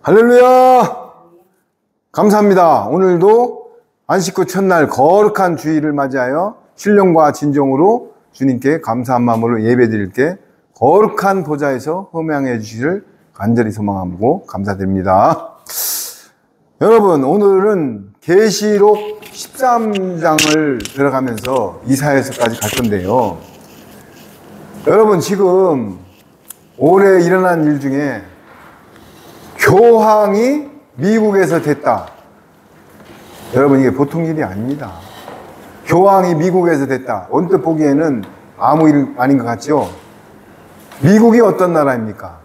할렐루야! 감사합니다. 오늘도 안식 후 첫날 거룩한 주일을 맞이하여 신령과 진정으로 주님께 감사한 마음으로 예배드릴게 거룩한 보좌에서 흠양해 주시기를 간절히 소망하고 감사드립니다. 여러분, 오늘은 계시록 13장을 들어가면서 이사야서까지 갈 건데요. 여러분, 지금 올해 일어난 일 중에 교황이 미국에서 됐다. 여러분, 이게 보통 일이 아닙니다. 교황이 미국에서 됐다. 언뜻 보기에는 아무 일 아닌 것 같죠? 미국이 어떤 나라입니까?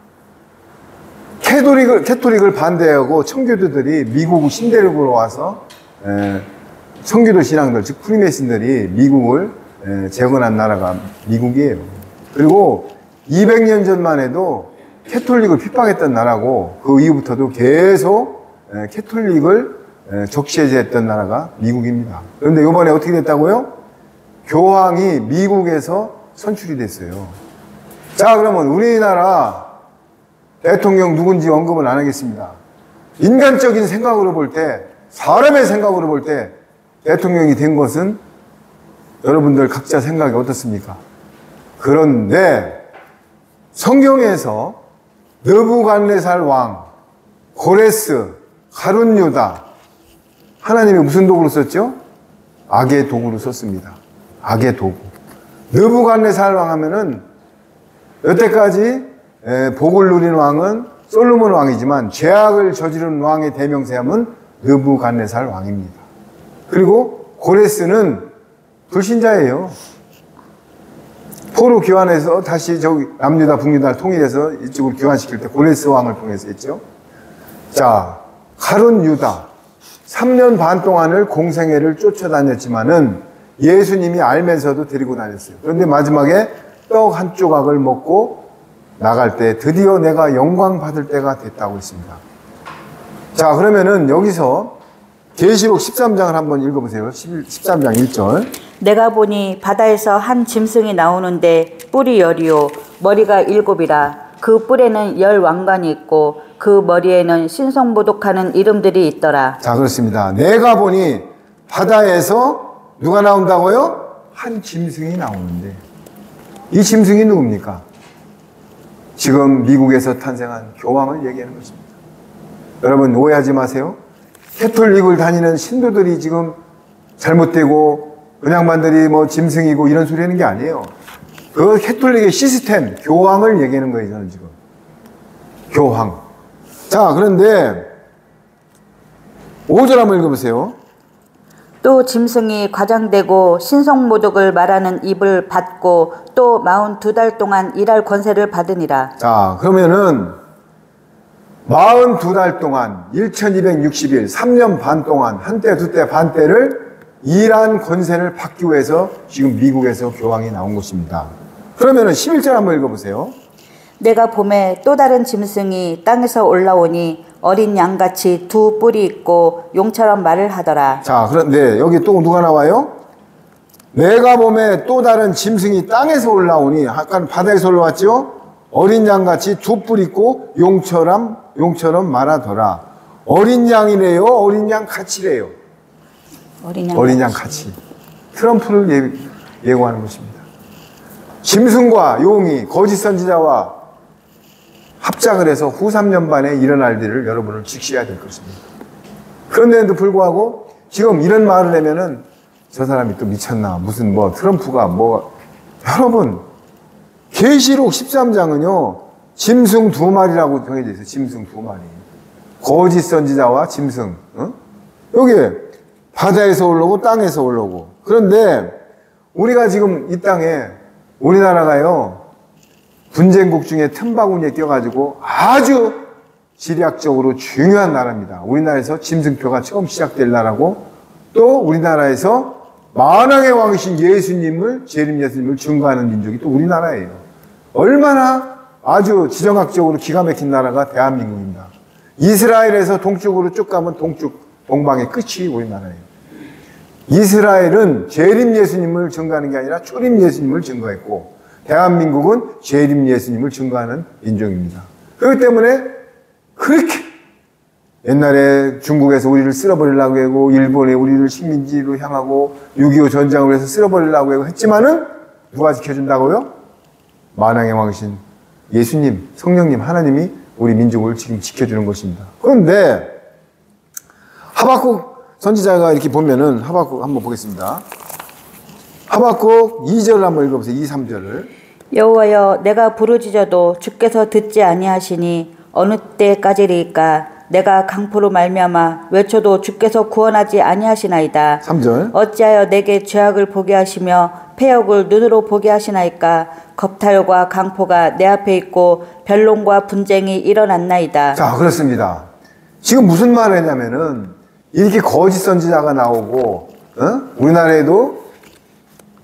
캐토릭을 반대하고 청교도들이 미국 신대륙으로 와서 청교도 신앙들, 즉 프리메이슨들이 미국을 재건한 나라가 미국이에요. 그리고 200년 전만 해도 캐톨릭을 핍박했던 나라고, 그 이후부터도 계속 캐톨릭을 적시했던 나라가 미국입니다. 그런데 이번에 어떻게 됐다고요? 교황이 미국에서 선출이 됐어요. 자, 그러면 우리나라 대통령 누군지 언급은 안 하겠습니다. 인간적인 생각으로 볼 때, 사람의 생각으로 볼 때 대통령이 된 것은 여러분들 각자 생각이 어떻습니까? 그런데 성경에서 느부갓네살 왕, 고레스, 가룟 유다, 하나님이 무슨 도구로 썼죠? 악의 도구로 썼습니다. 악의 도구. 느부갓네살 왕 하면은 여태까지 복을 누린 왕은 솔로몬 왕이지만 죄악을 저지른 왕의 대명사함은 느부갓네살 왕입니다. 그리고 고레스는 불신자예요. 포로 교환해서 다시 저기 남유다 북유다를 통일해서 이쪽으로 교환시킬 때 고레스 왕을 통해서 했죠. 자, 가룟 유다 3년 반 동안을 공생애를 쫓아다녔지만은 예수님이 알면서도 데리고 다녔어요. 그런데 마지막에 떡 한 조각을 먹고 나갈 때 드디어 내가 영광 받을 때가 됐다고 했습니다. 자, 그러면은 여기서 계시록 13장을 한번 읽어보세요. 13장 1절. 내가 보니 바다에서 한 짐승이 나오는데 뿔이 10이요 머리가 7이라. 그 뿔에는 10 왕관이 있고 그 머리에는 신성모독하는 이름들이 있더라. 자, 그렇습니다. 내가 보니 바다에서 누가 나온다고요? 한 짐승이 나오는데, 이 짐승이 누굽니까? 지금 미국에서 탄생한 교황을 얘기하는 것입니다. 여러분, 오해하지 마세요. 캐톨릭을 다니는 신도들이 지금 잘못되고 은양반들이 뭐 짐승이고 이런 소리 하는 게 아니에요. 그 캐톨릭의 시스템, 교황을 얘기하는 거예요, 저는 지금. 교황. 자, 그런데 5절 한번 읽어보세요. 또 짐승이 과장되고 신성모독을 말하는 입을 받고 또 42달 동안 일할 권세를 받으니라. 자, 그러면은 42달 동안 1260일 3년 반 동안 한때 두때 반때를 일한 권세를 받기 위해서 지금 미국에서 교황이 나온 것입니다. 그러면은 11절 한번 읽어보세요. 내가 봄에 또 다른 짐승이 땅에서 올라오니 어린 양같이 두 뿔이 있고 용처럼 말을 하더라. 자, 그런데 여기 또 누가 나와요? 내가 봄에 또 다른 짐승이 땅에서 올라오니, 아까 바다에서 올라왔죠? 어린 양같이 두 뿔 있고 용처럼 말하더라. 어린 양이래요? 어린 양 같이래요? 어린 양 같이. 트럼프를 예고하는 것입니다. 짐승과 용이 거짓 선지자와 합작을 해서 후 3년 반에 일어날 일을 여러분을 직시해야 될 것입니다. 그런데도 불구하고 지금 이런 말을 하면은 저 사람이 또 미쳤나, 무슨 뭐 트럼프가 뭐. 여러분, 계시록 13장은요 짐승 2마리라고 정해져 있어요. 짐승 2마리. 거짓 선지자와 짐승. 여기에 바다에서 올라오고 땅에서 올라오고. 그런데 우리가 지금 이 땅에, 우리나라가요 분쟁국 중에 틈바구니에 껴가지고 아주 지리학적으로 중요한 나라입니다. 우리나라에서 짐승표가 처음 시작될 나라고, 또 우리나라에서 만왕의 왕이신 예수님을, 재림 예수님을 증거하는 민족이 또 우리나라예요. 얼마나 아주 지정학적으로 기가 막힌 나라가 대한민국입니다. 이스라엘에서 동쪽으로 쭉 가면 동방의 끝이 우리나라예요. 이스라엘은 재림 예수님을 증거하는 게 아니라 초림 예수님을 증거했고, 대한민국은 재림 예수님을 증거하는 민족입니다. 그렇기 때문에 그렇게 옛날에 중국에서 우리를 쓸어버리려고 하고 일본에 우리를 식민지로 향하고 6.25 전쟁을 해서 쓸어버리려고 하고 했지만은 누가 지켜준다고요? 만왕의 왕신 예수님, 성령님, 하나님이 우리 민족을 지금 지켜주는 것입니다. 그런데 하박국 선지자가 이렇게 보면은 하박국 한번 보겠습니다. 하박국 2절을 한번 읽어보세요. 2, 3절을. 여호와여 내가 부르짖어도 주께서 듣지 아니하시니 어느 때까지리까 내가 강포로 말미암아 외쳐도 주께서 구원하지 아니하시나이다. 3절. 어찌하여 내게 죄악을 보게 하시며 패역을 눈으로 보게 하시나이까. 겁탈과 강포가 내 앞에 있고 변론과 분쟁이 일어났나이다. 자, 그렇습니다. 지금 무슨 말을 했냐면은 이렇게 거짓 선지자가 나오고 우리나라에도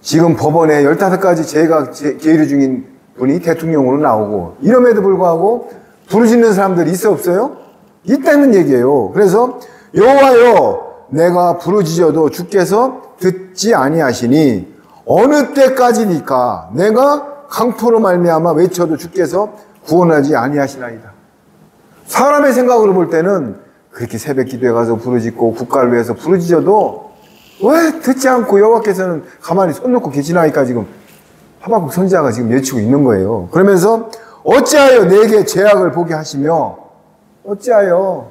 지금 법원에 15가지 죄가 계류 중인 분이 대통령으로 나오고 이럼에도 불구하고 부르짖는 사람들이 있어 없어요? 있다는 얘기예요. 그래서 여호와여 내가 부르짖어도 주께서 듣지 아니하시니 어느 때까지니까 내가 강포로 말미암아 외쳐도 주께서 구원하지 아니하시나이다. 사람의 생각으로 볼 때는 그렇게 새벽 기도에 가서 부르짖고 국가를 위해서 부르짖어도 왜 듣지 않고 여호와께서는 가만히 손 놓고 계시나이까 지금 하박국 선지자가 지금 외치고 있는 거예요. 그러면서 어찌하여 내게 죄악을 보게 하시며 어찌하여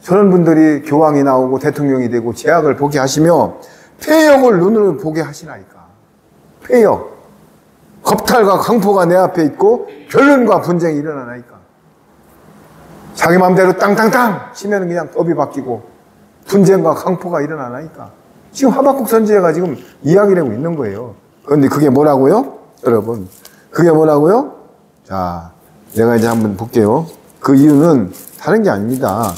저런 분들이 교황이 나오고 대통령이 되고 죄악을 보게 하시며 패역을 눈으로 보게 하시나이까. 패역, 겁탈과 강포가 내 앞에 있고 변론과 분쟁이 일어나나이까. 자기 마음대로 땅땅땅 치면 그냥 법이 바뀌고 분쟁과 강포가 일어나나이까. 지금 하박국 선지자가 지금 이야기를 하고 있는 거예요. 그런데 그게 뭐라고요? 여러분, 그게 뭐라고요? 자, 내가 이제 한번 볼게요. 그 이유는 다른 게 아닙니다.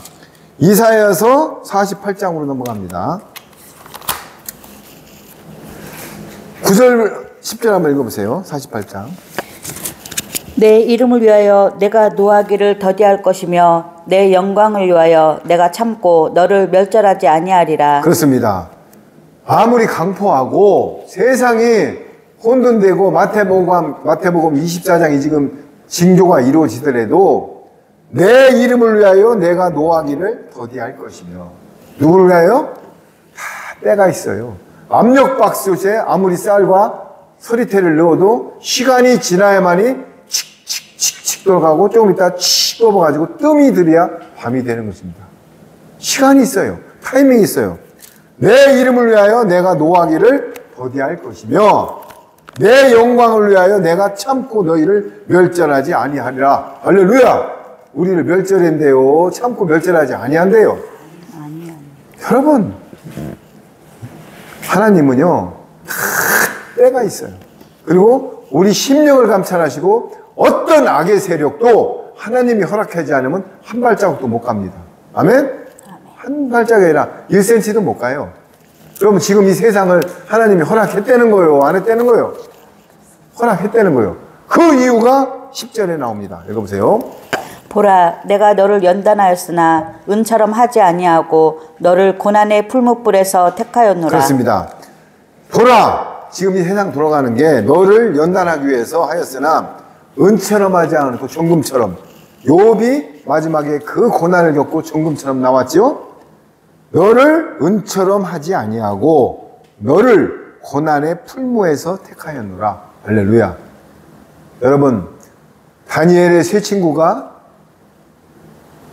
이사야서 48장으로 넘어갑니다. 9절, 10절 한번 읽어보세요. 48장. 내 이름을 위하여 내가 노하기를 더디할 것이며 내 영광을 위하여 내가 참고 너를 멸절하지 아니하리라. 그렇습니다. 아무리 강포하고 세상이 혼돈되고 마태복음 24장이 지금 징조가 이루어지더라도 내 이름을 위하여 내가 노하기를 더디할 것이며 누구를 위하여? 다 때가 있어요. 압력밥솥에 아무리 쌀과 서리태를 넣어도 시간이 지나야만이 칙칙칙칙 돌아가고 조금 있다 칙 뽑아가지고 뜸이 들여야 밤이 되는 것입니다. 시간이 있어요. 타이밍이 있어요. 내 이름을 위하여 내가 노하기를 더디할 것이며 내 영광을 위하여 내가 참고 너희를 멸절하지 아니하리라. 할렐루야. 우리를 멸절한대요. 참고 멸절하지 아니한대요. 여러분, 하나님은요 다 때가 있어요. 그리고 우리 심령을 감찰하시고 어떤 악의 세력도 하나님이 허락하지 않으면 한 발자국도 못 갑니다. 아멘? 한 발자국이 아니라 1cm도 못 가요. 그러면 지금 이 세상을 하나님이 허락했다는 거예요? 안 했다는 거예요? 허락했다는 거예요. 그 이유가 10절에 나옵니다. 읽어보세요. 보라 내가 너를 연단하였으나 은처럼 하지 아니하고 너를 고난의 풀무불에서 택하였노라. 그렇습니다. 보라 지금 이 세상 돌아가는 게 너를 연단하기 위해서 하였으나 은처럼 하지 않고 정금처럼. 욥이 마지막에 그 고난을 겪고 정금처럼 나왔지요. 너를 은처럼 하지 아니하고 너를 고난의 풀무에서 택하였노라. 할렐루야. 여러분, 다니엘의 세 친구가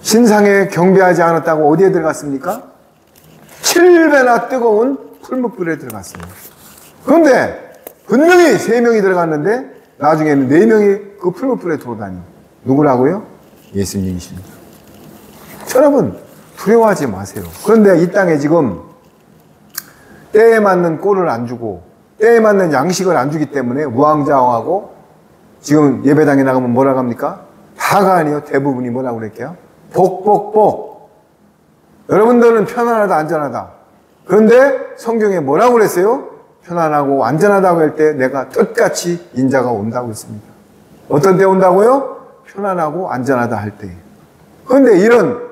신상에 경배하지 않았다고 어디에 들어갔습니까? 7배나 뜨거운 풀무불에 들어갔어요. 그런데 분명히 3명이 들어갔는데 나중에는 4명이 그 풀무불에 들어다니. 누구라고요? 예수님이십니다. 여러분, 두려워하지 마세요. 그런데 이 땅에 지금 때에 맞는 꼴을 안 주고 때에 맞는 양식을 안 주기 때문에 우왕좌왕하고 지금 예배당에 나가면 뭐라고 합니까? 다가 아니요. 대부분이 뭐라고 그랬게요? 복복복. 여러분들은 편안하다 안전하다. 그런데 성경에 뭐라고 그랬어요? 편안하고 안전하다고 할 때 내가 뜻같이 인자가 온다고 했습니다. 어떤 때 온다고요? 편안하고 안전하다 할 때. 그런데 이런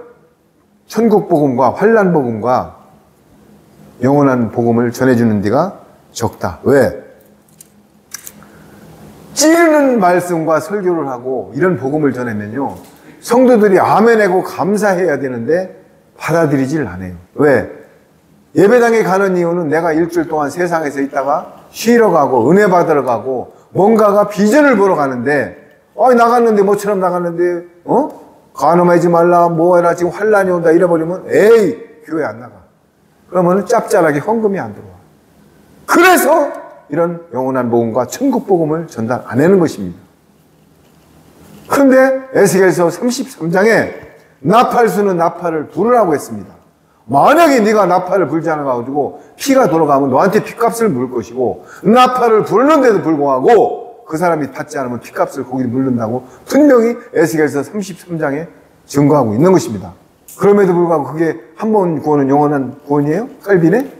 천국복음과 환난복음과 영원한 복음을 전해주는 데가 적다. 왜? 찌르는 말씀과 설교를 하고 이런 복음을 전하면요 성도들이 아멘하고 감사해야 되는데 받아들이질 않아요. 왜? 예배당에 가는 이유는 내가 일주일 동안 세상에서 있다가 쉬러 가고 은혜 받으러 가고 뭔가가 비전을 보러 가는데 나갔는데 뭐처럼 나갔는데 간음하지 말라 뭐해라 지금 환란이 온다 이래버리면 에이 교회 안 나가. 그러면 짭짤하게 헌금이 안 들어와. 그래서 이런 영원한 복음과 천국 복음을 전달 안 하는 것입니다. 그런데 에스겔서 33장에 나팔수는 나팔을 부르라고 했습니다. 만약에 네가 나팔을 불지 않아가지고 피가 돌아가면 너한테 피값을 물을 것이고 나팔을 부르는데도 불구하고 그 사람이 받지 않으면 피값을 거기를 물는다고 분명히 에스겔서 33장에 증거하고 있는 것입니다. 그럼에도 불구하고 그게 한 번 구원은 영원한 구원이에요? 깔비네?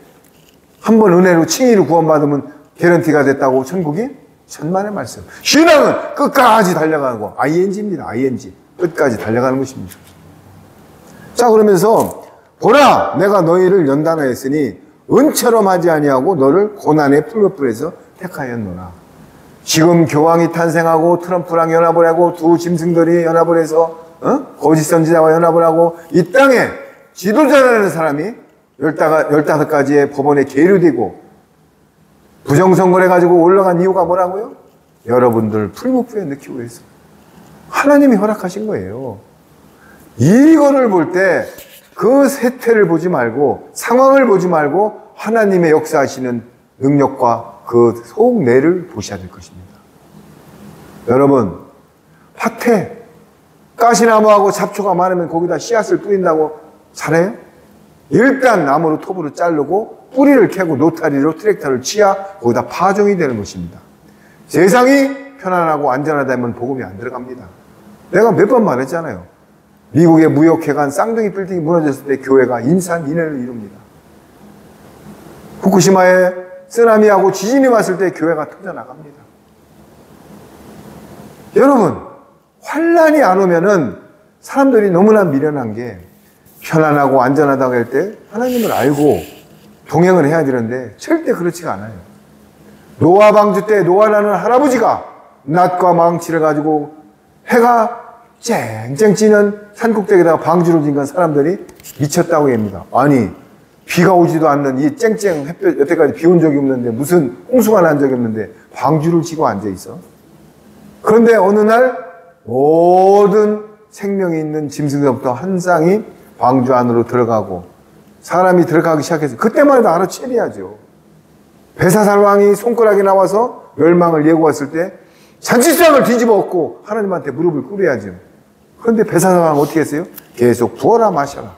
한 번 은혜로 칭의로 구원받으면 개런티가 됐다고 천국이? 천만의 말씀. 신앙은 끝까지 달려가는 거. ING입니다. ING. 끝까지 달려가는 것입니다. 자, 그러면서 보라 내가 너희를 연단하였으니 은처럼 하지 아니하고 너를 고난의 풀무불에서 택하였노라. 지금 교황이 탄생하고 트럼프랑 연합을 하고 두 짐승들이 연합을 해서 거짓 선지자와 연합을 하고 이 땅에 지도자라는 사람이 15가지의 법원에 계류되고 부정선거를 해가지고 올라간 이유가 뭐라고요? 여러분들 풀무불에 넣기 위해서 하나님이 허락하신 거예요. 이거를 볼 때 그 세태를 보지 말고 상황을 보지 말고 하나님의 역사하시는 능력과 그 속내를 보셔야 될 것입니다. 여러분 밭에 가시나무하고 잡초가 많으면 거기다 씨앗을 뿌린다고 잘해요? 일단 나무로 톱으로 자르고 뿌리를 캐고 노타리로 트랙터를 치야 거기다 파종이 되는 것입니다. 세상이 편안하고 안전하다면 복음이 안 들어갑니다. 내가 몇 번 말했잖아요. 미국의 무역회관 쌍둥이 빌딩이 무너졌을 때 교회가 인산인해를 이룹니다. 후쿠시마에 쓰나미하고 지진이 왔을 때 교회가 터져나갑니다. 여러분 환란이 안 오면은 사람들이 너무나 미련한 게 편안하고 안전하다고 할 때 하나님을 알고 동행을 해야 되는데 절대 그렇지가 않아요. 노아 방주 때 노아라는 할아버지가 낫과 망치를 가지고 해가 쨍쨍 찌는 산꼭대기에다가 방주를 진 건 사람들이 미쳤다고 합니다. 아니 비가 오지도 않는 이 쨍쨍 햇볕 여태까지 비 온 적이 없는데 무슨 홍수가 난 적이 없는데 방주를 지고 앉아있어. 그런데 어느 날 모든 생명이 있는 짐승들부터 한 쌍이 방주 안으로 들어가고 사람이 들어가기 시작해서 그때만 해도 알아채려야죠. 베사살 왕이 손가락이 나와서 멸망을 예고했을 때 잔치상을 뒤집어 엎고 하나님한테 무릎을 꿇어야죠. 그런데 베사살 왕은 어떻게 했어요? 계속 부어라 마셔라.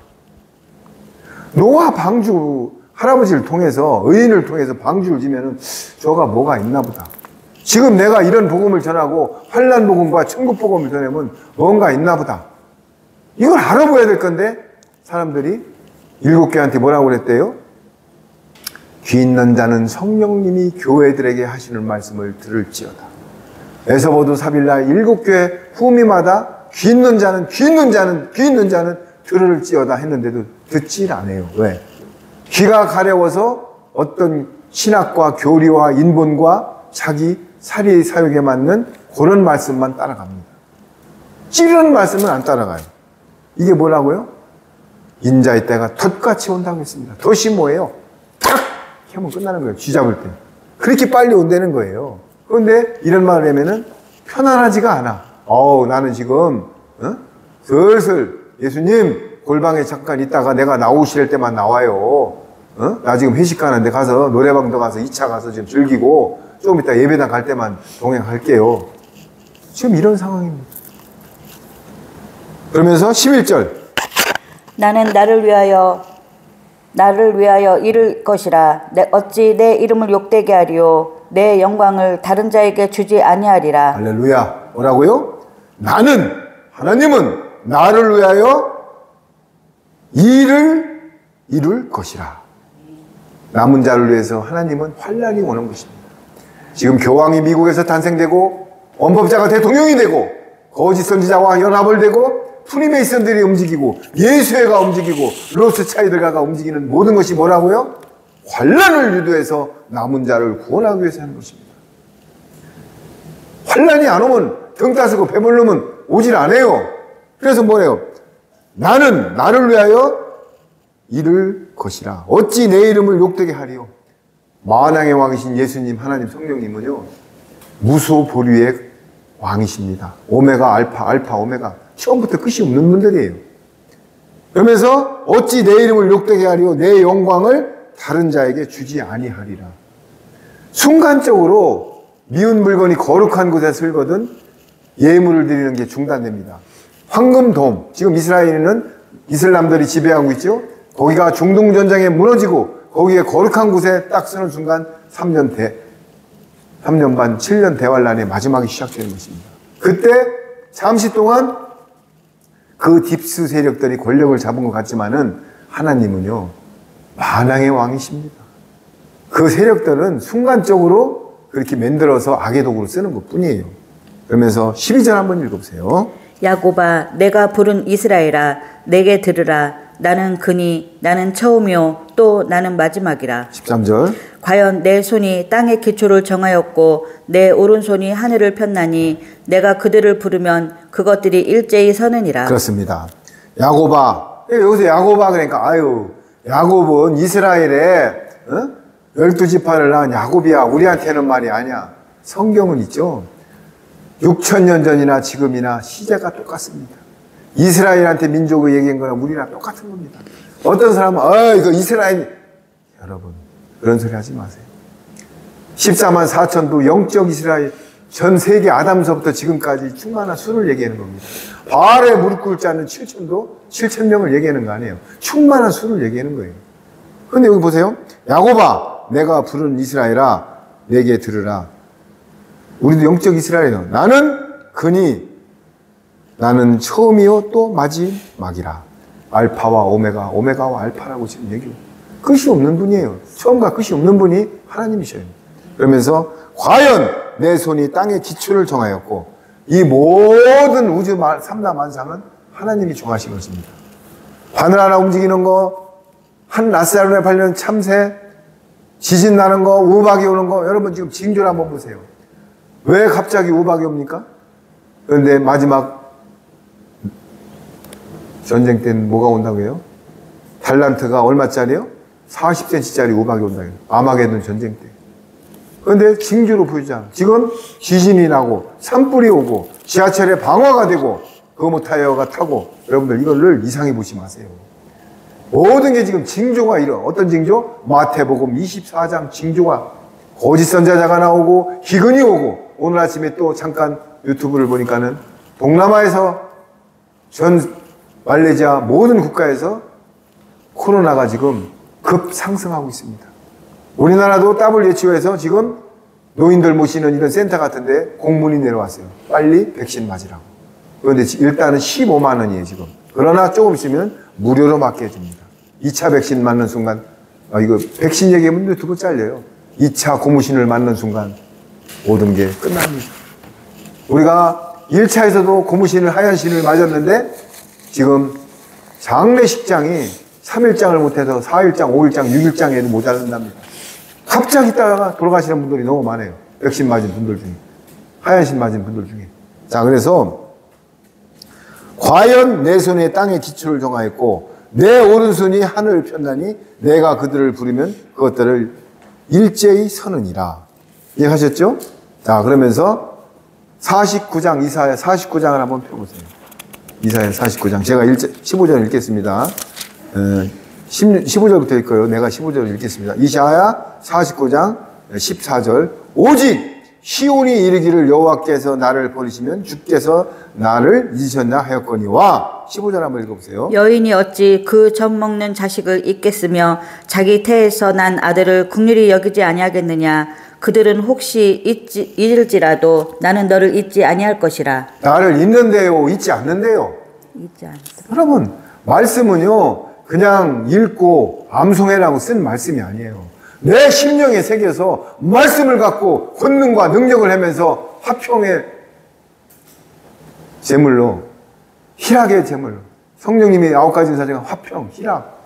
노아 방주 할아버지를 통해서 의인을 통해서 방주를 지면은 저가 뭐가 있나 보다. 지금 내가 이런 복음을 전하고 환난 복음과 천국 복음을 전하면 뭔가 있나 보다. 이걸 알아봐야 될 건데 사람들이 7개한테 뭐라고 그랬대요? 귀 있는 자는 성령님이 교회들에게 하시는 말씀을 들을지어다. 에서보도 사빌라 7교회 후미마다 귀 있는 자는 들을지어다 했는데도 듣질 않아요. 왜? 귀가 가려워서 어떤 신학과 교리와 인본과 자기 사리 사욕에 맞는 그런 말씀만 따라갑니다. 찌르는 말씀은 안 따라가요. 이게 뭐라고요? 인자의 때가 덫같이 온다고 했습니다. 덫이 뭐예요? 탁! 하면 끝나는 거예요. 쥐잡을 때. 그렇게 빨리 온다는 거예요. 그런데 이런 말을 하면은 편안하지가 않아. 나는 지금 슬슬 예수님 골방에 잠깐 있다가 내가 나오실 때만 나와요. 나 지금 회식 가는데 가서 노래방도 가서 2차 가서 지금 즐기고 좀 이따 예배당 갈 때만 동행할게요. 지금 이런 상황입니다. 그러면서 11절 나는 나를 위하여 이룰 것이라. 어찌 내 이름을 욕되게 하리요 내 영광을 다른 자에게 주지 아니하리라. 할렐루야. 뭐라고요? 나는 하나님은 나를 위하여 일을 이룰 것이라. 남은 자를 위해서 하나님은 환란이 오는 것입니다. 지금 교황이 미국에서 탄생되고 원법자가 대통령이 되고 거짓 선지자와 연합을 되고 프리메이슨들이 움직이고 예수회가 움직이고 로스차일드가 움직이는 모든 것이 뭐라고요? 환란을 유도해서 남은 자를 구원하기 위해서 하는 것입니다. 환란이 안 오면 등 따스고 배불르면 오질 않아요. 그래서 뭐래요? 나는 나를 위하여 이룰 것이라. 어찌 내 이름을 욕되게 하리요. 만왕의 왕이신 예수님, 하나님, 성령님은요, 무소보류의 왕이십니다. 오메가, 알파, 오메가. 처음부터 끝이 없는 분들이에요. 그러면서 어찌 내 이름을 욕되게 하리요. 내 영광을 다른 자에게 주지 아니하리라. 순간적으로 미운 물건이 거룩한 곳에 슬거든 예물을 드리는 게 중단됩니다. 황금돔, 지금 이스라엘에는 이슬람들이 지배하고 있죠. 거기가 중동전쟁에 무너지고 거기에 거룩한 곳에 딱 쓰는 순간 3년 반, 7년 대환란의 마지막이 시작되는 것입니다. 그때 잠시 동안 그 딥스 세력들이 권력을 잡은 것 같지만은 하나님은요, 만왕의 왕이십니다. 그 세력들은 순간적으로 그렇게 만들어서 악의 도구로 쓰는 것 뿐이에요. 그러면서 12절 한번 읽어보세요. 야곱아, 내가 부른 이스라엘아, 내게 들으라. 나는 그니, 나는 처음이요, 또 나는 마지막이라. 13절. 과연 내 손이 땅의 기초를 정하였고 내 오른손이 하늘을 폈나니 내가 그들을 부르면 그것들이 일제히 서느니라. 그렇습니다. 야곱아. 여기서 야곱아 그러니까 야곱은 이스라엘의 12지파를 낳은 야곱이야. 우리한테는 말이 아니야. 성경은 있죠. 6,000년 전이나 지금이나 시제가 똑같습니다. 이스라엘한테 민족을 얘기한 거랑 우리랑 똑같은 겁니다. 어떤 사람은 이거 이스라엘, 여러분 그런 소리 하지 마세요. 14만 4천도 영적 이스라엘, 전 세계 아담서부터 지금까지 충만한 수를 얘기하는 겁니다. 바알에 무릎 꿇지 않는 7,000명을 얘기하는 거 아니에요. 충만한 수를 얘기하는 거예요. 그런데 여기 보세요. 야곱아, 내가 부른 이스라엘아, 내게 들으라. 우리도 영적 이스라엘이요. 나는 그니, 나는 처음이요 또 마지막이라. 알파와 오메가와 알파라고 지금 얘기해요. 끝이 없는 분이에요. 처음과 끝이 없는 분이 하나님이셔요. 그러면서 과연 내 손이 땅의 기초를 정하였고 이 모든 우주 삼라만상은 하나님이 정하신 것입니다. 바늘 하나 움직이는 거, 한 낫사론에 팔리는 참새, 지진 나는 거, 우박이 오는 거, 여러분 지금 징조를 한번 보세요. 왜 갑자기 우박이 옵니까? 그런데 마지막 전쟁 때는 뭐가 온다고 해요? 달란트가 얼마짜리요? 40cm짜리 우박이 온다고 해요. 아마게돈 전쟁 때. 그런데 징조로 보이잖아. 지금 지진이 나고 산불이 오고 지하철에 방화가 되고 거모타이어가 타고, 여러분들 이거를 이상히 보지 마세요. 모든 게 지금 징조가 어떤 징조? 마태복음 24장 징조가 거짓 선자자가 나오고 기근이 오고, 오늘 아침에 또 잠깐 유튜브를 보니까는 동남아에서 말레이시아 모든 국가에서 코로나가 지금 급상승하고 있습니다. 우리나라도 WHO에서 지금 노인들 모시는 이런 센터 같은데 공문이 내려왔어요. 빨리 백신 맞으라고. 그런데 일단은 15만 원이에요, 지금. 그러나 조금 있으면 무료로 맞게 해줍니다. 2차 백신 맞는 순간, 이거 백신 얘기하면 유튜브 잘려요. 2차 고무신을 맞는 순간 모든 게 끝납니다. 우리가 1차에서도 고무신을, 하얀 신을 맞았는데 지금 장례식장이 3일장을 못해서 4일장, 5일장, 6일장에도 모자란답니다. 갑자기 있다가 돌아가시는 분들이 너무 많아요. 백신 맞은 분들 중에, 하얀 신 맞은 분들 중에. 자, 그래서 과연 내 손에 땅의 기초를 정하였고 내 오른손이 하늘을 폈나니 내가 그들을 부르면 그것들을 일제히 서느니라. 이해하셨죠? 자, 그러면서 49장, 이사야 49장을 한번 펴보세요. 이사야 49장. 제가 15절 읽겠습니다. 15절부터 읽어요. 내가 15절을 읽겠습니다. 이사야 49장 14절. 오직 시온이 이르기를 여호와께서 나를 버리시면 주께서 나를 잊으셨나 하였거니와. 15절 한번 읽어보세요. 여인이 어찌 그 젖 먹는 자식을 잊겠으며 자기 태에서 난 아들을 긍휼히 여기지 아니하겠느냐. 그들은 혹시 잊을지라도 나는 너를 잊지 아니할 것이라. 나를 잊는데요, 잊지 않는데요. 잊지 않다. 여러분, 말씀은요 그냥 읽고 암송해라고 쓴 말씀이 아니에요. 내 심령에 새겨서 말씀을 갖고 권능과 능력을 하면서 화평의 제물로, 희락의 제물로, 성령님이 9가지 사정은 화평, 희락.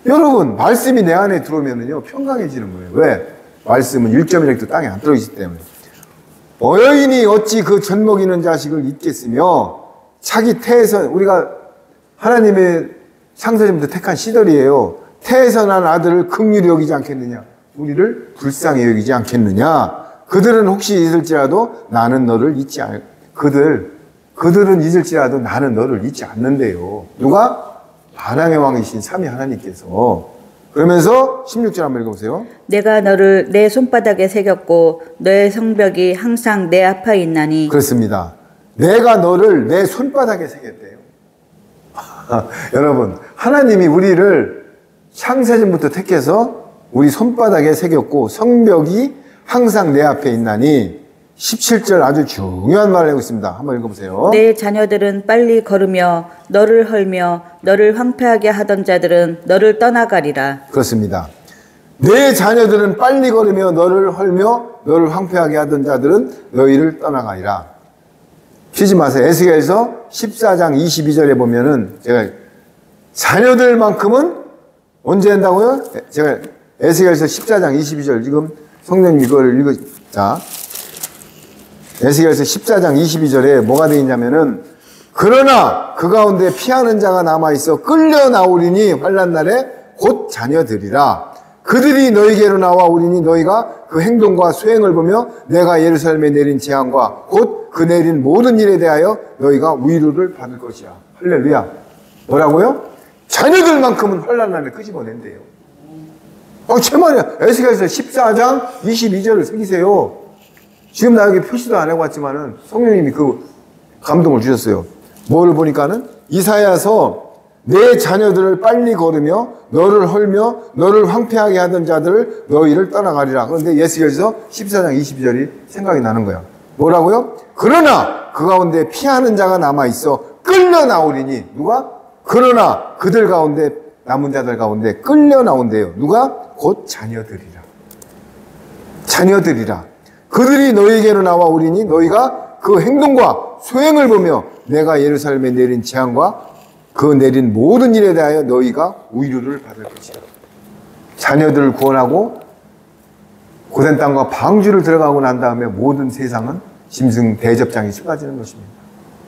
여러분, 말씀이 내 안에 들어오면은요 평강해지는 거예요. 왜? 말씀은 1.1획도 땅에 안 떨어지기 때문에. 여인이 어찌 그 젖 먹이는 자식을 잊겠으며 자기 태에서, 우리가 하나님의 창세전부터 택한 씨들이에요. 태에서 난 아들을 긍휼히 여기지 않겠느냐? 우리를 불쌍히 여기지 않겠느냐? 그들은 혹시 잊을지라도 나는 너를 잊지 않을. 그들은 잊을지라도 나는 너를 잊지 않는데요. 누가? 반항의 왕이신 삼위 하나님께서. 그러면서 16절 한번 읽어보세요. 내가 너를 내 손바닥에 새겼고 너의 성벽이 항상 내 앞에 있나니. 그렇습니다. 내가 너를 내 손바닥에 새겼대요. 여러분, 하나님이 우리를 창세전부터 택해서 우리 손바닥에 새겼고 성벽이 항상 내 앞에 있나니. 17절 아주 중요한 말을 하고 있습니다. 한번 읽어보세요. 내 자녀들은 빨리 걸으며 너를 헐며 너를 황폐하게 하던 자들은 너를 떠나가리라. 그렇습니다. 내 자녀들은 빨리 걸으며 너를 헐며 너를 황폐하게 하던 자들은 너희를 떠나가리라. 쉬지 마세요. 에스겔서 14장 22절에 보면은 제가 자녀들만큼은 언제 한다고요? 제가 에스겔서 14장 22절 지금 성령님 이걸 자, 에스겔서 14장 22절에 뭐가 되어 있냐면은 그러나 그 가운데 피하는 자가 남아있어 끌려 나오리니 환난 날에 곧 자녀들이라. 그들이 너희에게로 나와오리니 너희가 그 행동과 수행을 보며 내가 예루살렘에 내린 재앙과 곧 그 내린 모든 일에 대하여 너희가 위로를 받을 것이야. 할렐루야. 뭐라고요? 자녀들만큼은 환난 날에 끄집어낸대요. 제 말이야. 에스겔서 14장 22절을 새기세요. 지금 나 여기 표시도 안 해봤지만은 성령님이 그 감동을 주셨어요. 뭘 보니까는 이사야서 내 자녀들을 빨리 걸으며 너를 헐며 너를 황폐하게 하던 자들을 너희를 떠나가리라. 그런데 에스겔서 14장 22절이 생각이 나는 거야. 뭐라고요? 그러나 그 가운데 피하는 자가 남아있어 끌려 나오리니. 누가? 그러나 그들 가운데 남은 자들 가운데 끌려 나온대요. 누가? 곧 자녀들이라. 자녀들이라. 그들이 너희에게로 나와오리니 너희가 그 행동과 수행을 보며 내가 예루살렘에 내린 재앙과 그 내린 모든 일에 대하여 너희가 위로를 받을 것이야. 자녀들을 구원하고 고센 땅과 방주를 들어가고 난 다음에 모든 세상은 짐승 대접장이 쏟아지는 것입니다.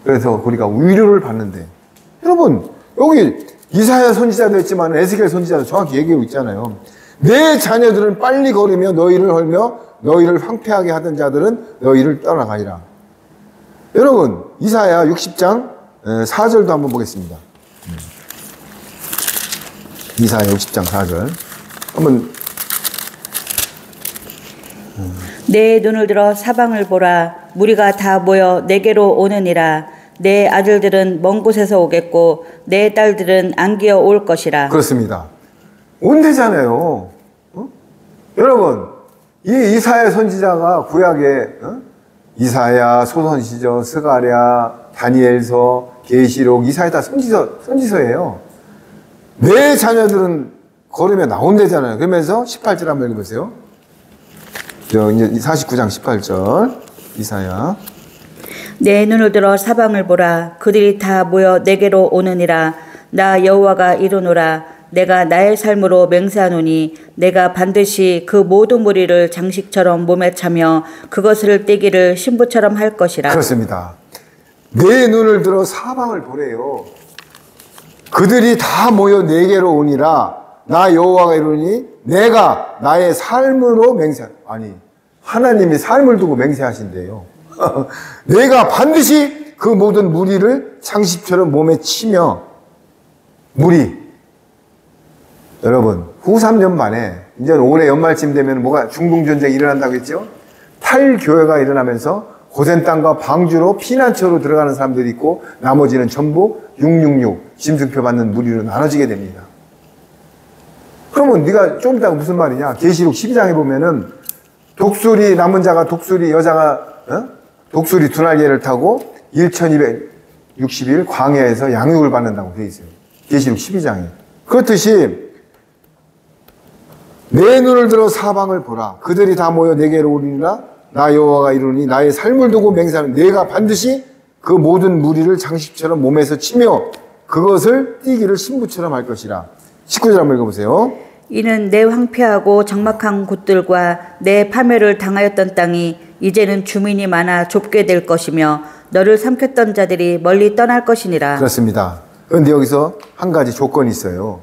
그래서 우리가 위로를 받는데, 여러분 여기 이사야 선지자도 했지만 에스겔 선지자도 정확히 얘기하고 있잖아요. 내 자녀들은 빨리 걸으며 너희를 헐며 너희를 황폐하게 하던 자들은 너희를 떠나가리라. 여러분 이사야 60장 4절도 한번 보겠습니다. 이사야 60장 4절 한번. 내 눈을 들어 사방을 보라. 무리가 다 모여 내게로 오느니라. 내 아들들은 먼 곳에서 오겠고 내 딸들은 안기어 올 것이라. 그렇습니다. 온대잖아요. 여러분 이 이사야 선지자가 구약에 이사야, 소선시저, 스가랴, 다니엘서, 계시록, 이사야 다 선지서예요. 내 자녀들은 걸으며 나온대잖아요. 그러면서 18절 한번 읽어보세요. 이제 49장 18절 이사야. 내 눈을 들어 사방을 보라. 그들이 다 모여 내게로 오느니라. 나 여호와가 이르노라. 내가 나의 삶으로 맹세하노니 내가 반드시 그 모든 무리를 장식처럼 몸에 차며 그것을 떼기를 신부처럼 할 것이라. 그렇습니다. 내 눈을 들어 사방을 보래요. 그들이 다 모여 내게로 오니라. 나 여호와가 이르니 내가 나의 삶으로 아니 하나님이 삶을 두고 맹세하신대요. 내가 반드시 그 모든 무리를 장식처럼 몸에 치며. 무리, 여러분 후 3년 만에 이제 올해 연말쯤 되면 뭐가 중동전쟁이 일어난다고 했죠. 탈교회가 일어나면서 고센 땅과 방주로 피난처로 들어가는 사람들이 있고 나머지는 전부 666 짐승표 받는 무리로 나눠지게 됩니다. 그러면 네가 좀 이따가 무슨 말이냐. 계시록 12장에 보면은 독수리 남은 자가 독수리 여자가 독수리 두 날개를 타고 1260일 광야에서 양육을 받는다고 되어 있어요. 계시록 12장에. 그렇듯이 내 눈을 들어 사방을 보라. 그들이 다 모여 내게로 오리니라. 나 여호와가 이르니 나의 삶을 두고 맹세하는 내가 반드시 그 모든 무리를 장식처럼 몸에서 치며 그것을 띠기를 신부처럼 할 것이라. 19절 한번 읽어보세요. 이는 내 황폐하고 적막한 곳들과 내 파멸을 당하였던 땅이 이제는 주민이 많아 좁게 될 것이며 너를 삼켰던 자들이 멀리 떠날 것이니라. 그렇습니다. 그런데 여기서 한 가지 조건이 있어요.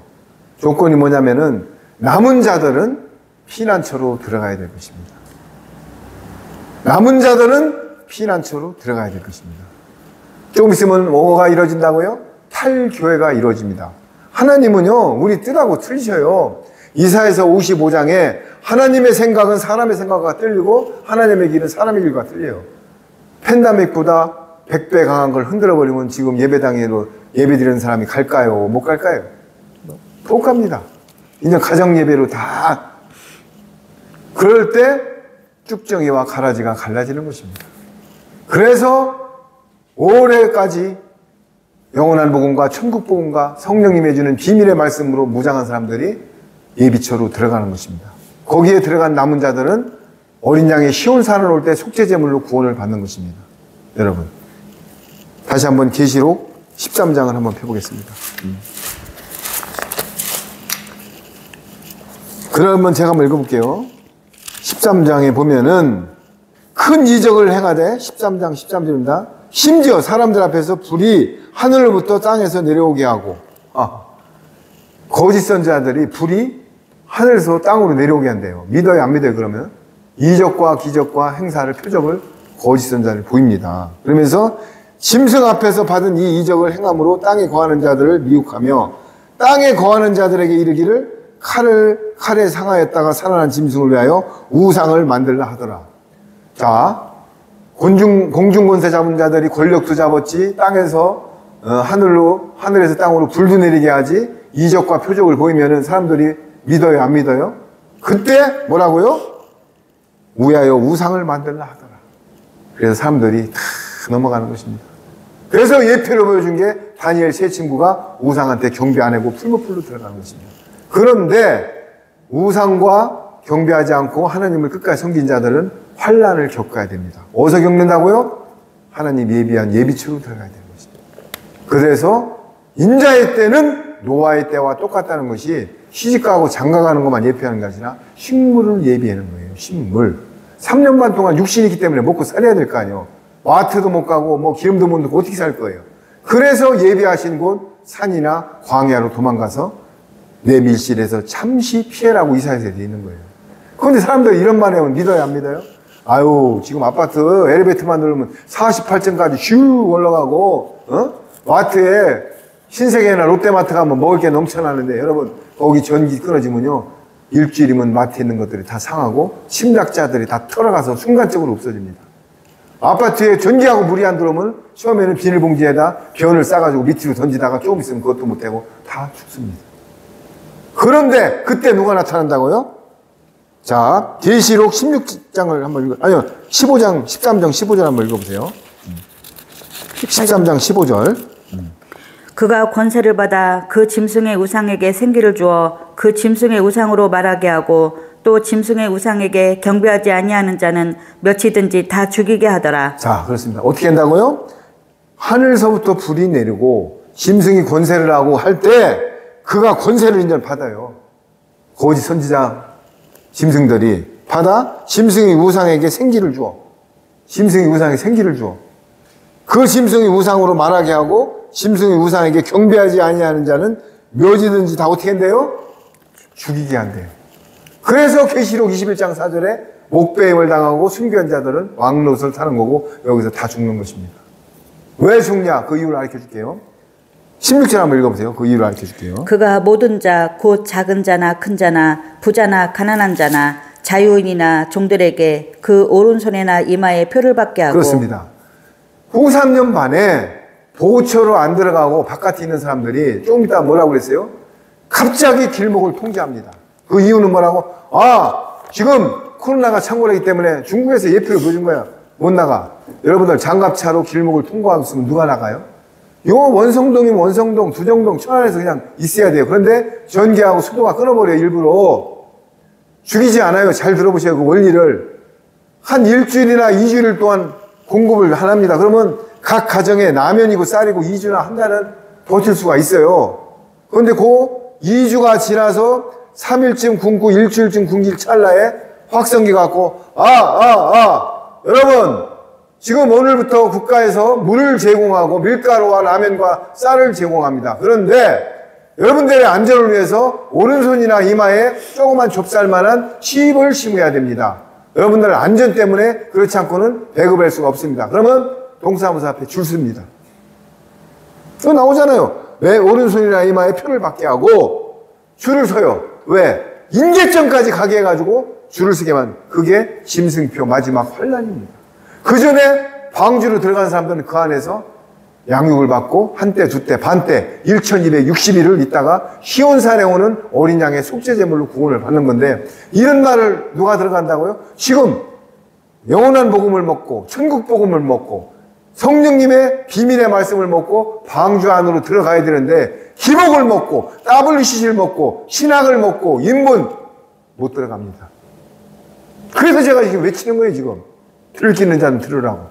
조건이 뭐냐면은 남은 자들은 피난처로 들어가야 될 것입니다. 남은 자들은 피난처로 들어가야 될 것입니다. 조금 있으면 뭐가 이루어진다고요? 탈교회가 이루어집니다. 하나님은요, 우리 뜻하고 틀리셔요. 이사야서 55장에 하나님의 생각은 사람의 생각과 틀리고 하나님의 길은 사람의 길과 틀려요. 팬데믹보다 100배 강한 걸 흔들어버리면 지금 예배당으로 예배드리는 사람이 갈까요? 못 갈까요? 못 갑니다. 이제 가정예배로 다. 그럴 때 쭉정이와 가라지가 갈라지는 것입니다. 그래서 올해까지 영원한 복음과 천국 복음과 성령님이 해주는 비밀의 말씀으로 무장한 사람들이 예비처로 들어가는 것입니다. 거기에 들어간 남은 자들은 어린 양의 시온산을 올 때 속죄제물로 구원을 받는 것입니다. 여러분, 다시 한번 계시록 13장을 한번 펴보겠습니다. 그러면 제가 한번 읽어볼게요. 13장에 보면은 큰 이적을 행하되 13장 13절입니다. 심지어 사람들 앞에서 불이 하늘로부터 땅에서 내려오게 하고, 거짓 선지자들이 불이 하늘에서 땅으로 내려오게 한대요. 믿어요, 안 믿어요? 그러면 이적과 기적과 행사를, 표적을 거짓 선지자를 보입니다. 그러면서 짐승 앞에서 받은 이 이적을 행함으로 땅에 거하는 자들을 미혹하며 땅에 거하는 자들에게 이르기를 칼에 상하였다가 살아난 짐승을 위하여 우상을 만들라 하더라. 자, 공중권세 잡은 자들이 권력도 잡았지, 땅에서 하늘에서 땅으로 불도 내리게 하지, 이적과 표적을 보이면은 사람들이 믿어요, 안 믿어요? 그때 뭐라고요? 위하여 우상을 만들라 하더라. 그래서 사람들이 다 넘어가는 것입니다. 그래서 예표를 보여준 게 다니엘 세 친구가 우상한테 경배 안 하고 풀무풀로 들어가는 것입니다. 그런데 우상과 경배하지 않고 하나님을 끝까지 섬긴 자들은 환난을 겪어야 됩니다. 어디서 겪는다고요? 하나님 예비한 예비처로 들어가야 되는 것입니다. 그래서 인자의 때는 노아의 때와 똑같다는 것이 시집가고 장가가는 것만 예표하는 게 아니라 식물을 예비하는 거예요. 식물. 3년 반 동안 육신이 있기 때문에 먹고 살아야 될 거 아니에요. 마트도 못 가고 뭐 기름도 못 넣고 어떻게 살 거예요. 그래서 예비하신 곳 산이나 광야로 도망가서 내 밀실에서 잠시 피해라고 이사야서에 되어 있는 거예요. 그런데 사람들이 이런 말 하면 믿어요, 안 믿어요? 아유, 지금 아파트 엘리베이터만 누르면 48층까지 슉 올라가고, 마트에 신세계나 롯데마트 가면 먹을 게 넘쳐나는데, 여러분, 거기 전기 끊어지면요, 일주일이면 마트에 있는 것들이 다 상하고, 침략자들이 다 털어가서 순간적으로 없어집니다. 아파트에 전기하고 물이 안 들어오면 처음에는 비닐봉지에다 변을 싸가지고 밑으로 던지다가 조금 있으면 그것도 못하고 다 죽습니다. 그런데 그때 누가 나타난다고요? 자, 계시록 16장을 한번 아니요, 15장, 13장 15절 한번 읽어보세요. 13장 15절. 그가 권세를 받아 그 짐승의 우상에게 생기를 주어 그 짐승의 우상으로 말하게 하고 또 짐승의 우상에게 경배하지 아니하는 자는 몇이든지 다 죽이게 하더라. 자, 그렇습니다. 어떻게 한다고요? 하늘서부터 불이 내리고 짐승이 권세를 하고 할 때 그가 권세를 이제 받아요. 거짓 선지자 짐승들이 받아 짐승이 우상에게 생기를 주어. 짐승이 우상에게 생기를 주어. 그 짐승이 우상으로 말하게 하고 짐승이 우상에게 경배하지 아니하는 자는 몇이든지 다 어떻게 한대요? 죽이게 한대요. 그래서 계시록 21장 4절에 목배임을 당하고 순교한 자들은 왕노릇을 타는 거고 여기서 다 죽는 것입니다. 왜 죽냐? 그 이유를 가르쳐 줄게요. 16절 한번 읽어보세요. 그 이유를 가르쳐 줄게요. 그가 모든 자, 곧 작은 자나 큰 자나 부자나 가난한 자나 자유인이나 종들에게 그 오른손에나 이마에 표를 받게 하고. 그렇습니다. 후 3년 반에 보초로 안 들어가고 바깥에 있는 사람들이 조금 이따 뭐라고 그랬어요? 갑자기 길목을 통제합니다. 그 이유는 뭐라고? 지금 코로나가 창궐하기 때문에 중국에서 예표를 보여준 거야. 못 나가. 여러분들 장갑차로 길목을 통과하고 있으면 누가 나가요? 요 원성동이면 원성동, 두정동, 천안에서 그냥 있어야 돼요. 그런데 전기하고 수도가 끊어버려요, 일부러. 죽이지 않아요. 잘 들어보세요, 그 원리를. 한 일주일이나 2주일 동안 공급을 안 합니다. 그러면 각 가정에 라면이고 쌀이고 2주나 한 달은 버틸 수가 있어요. 그런데 그 2주가 지나서 3일쯤 굶고 일주일쯤 굶길 찰나에 확성기가 왔고, 여러분, 지금 오늘부터 국가에서 물을 제공하고 밀가루와 라면과 쌀을 제공합니다. 그런데 여러분들의 안전을 위해서 오른손이나 이마에 조그만 좁쌀만한 칩을 심어야 됩니다. 여러분들 안전 때문에 그렇지 않고는 배급할 수가 없습니다. 그러면 동사무소 앞에 줄 섭니다. 그거 나오잖아요. 왜 오른손이나 이마에 표를 받게 하고 줄을 서요. 왜? 임계점까지 가게 해가지고 줄을 쓰게만. 그게 짐승표 마지막 환란입니다. 그 전에 방주로 들어간 사람들은 그 안에서 양육을 받고 한때, 두때, 반때, 1260일을 있다가 희원산에 오는 어린 양의 속죄제물로 구원을 받는 건데 이런 말을 누가 들어간다고요? 지금 영원한 복음을 먹고 천국 복음을 먹고 성령님의 비밀의 말씀을 먹고 방주 안으로 들어가야 되는데 기복을 먹고 WCC를 먹고 신학을 먹고 인문 못 들어갑니다. 그래서 제가 지금 외치는 거예요. 지금 들을 수 있는 자는 들으라고.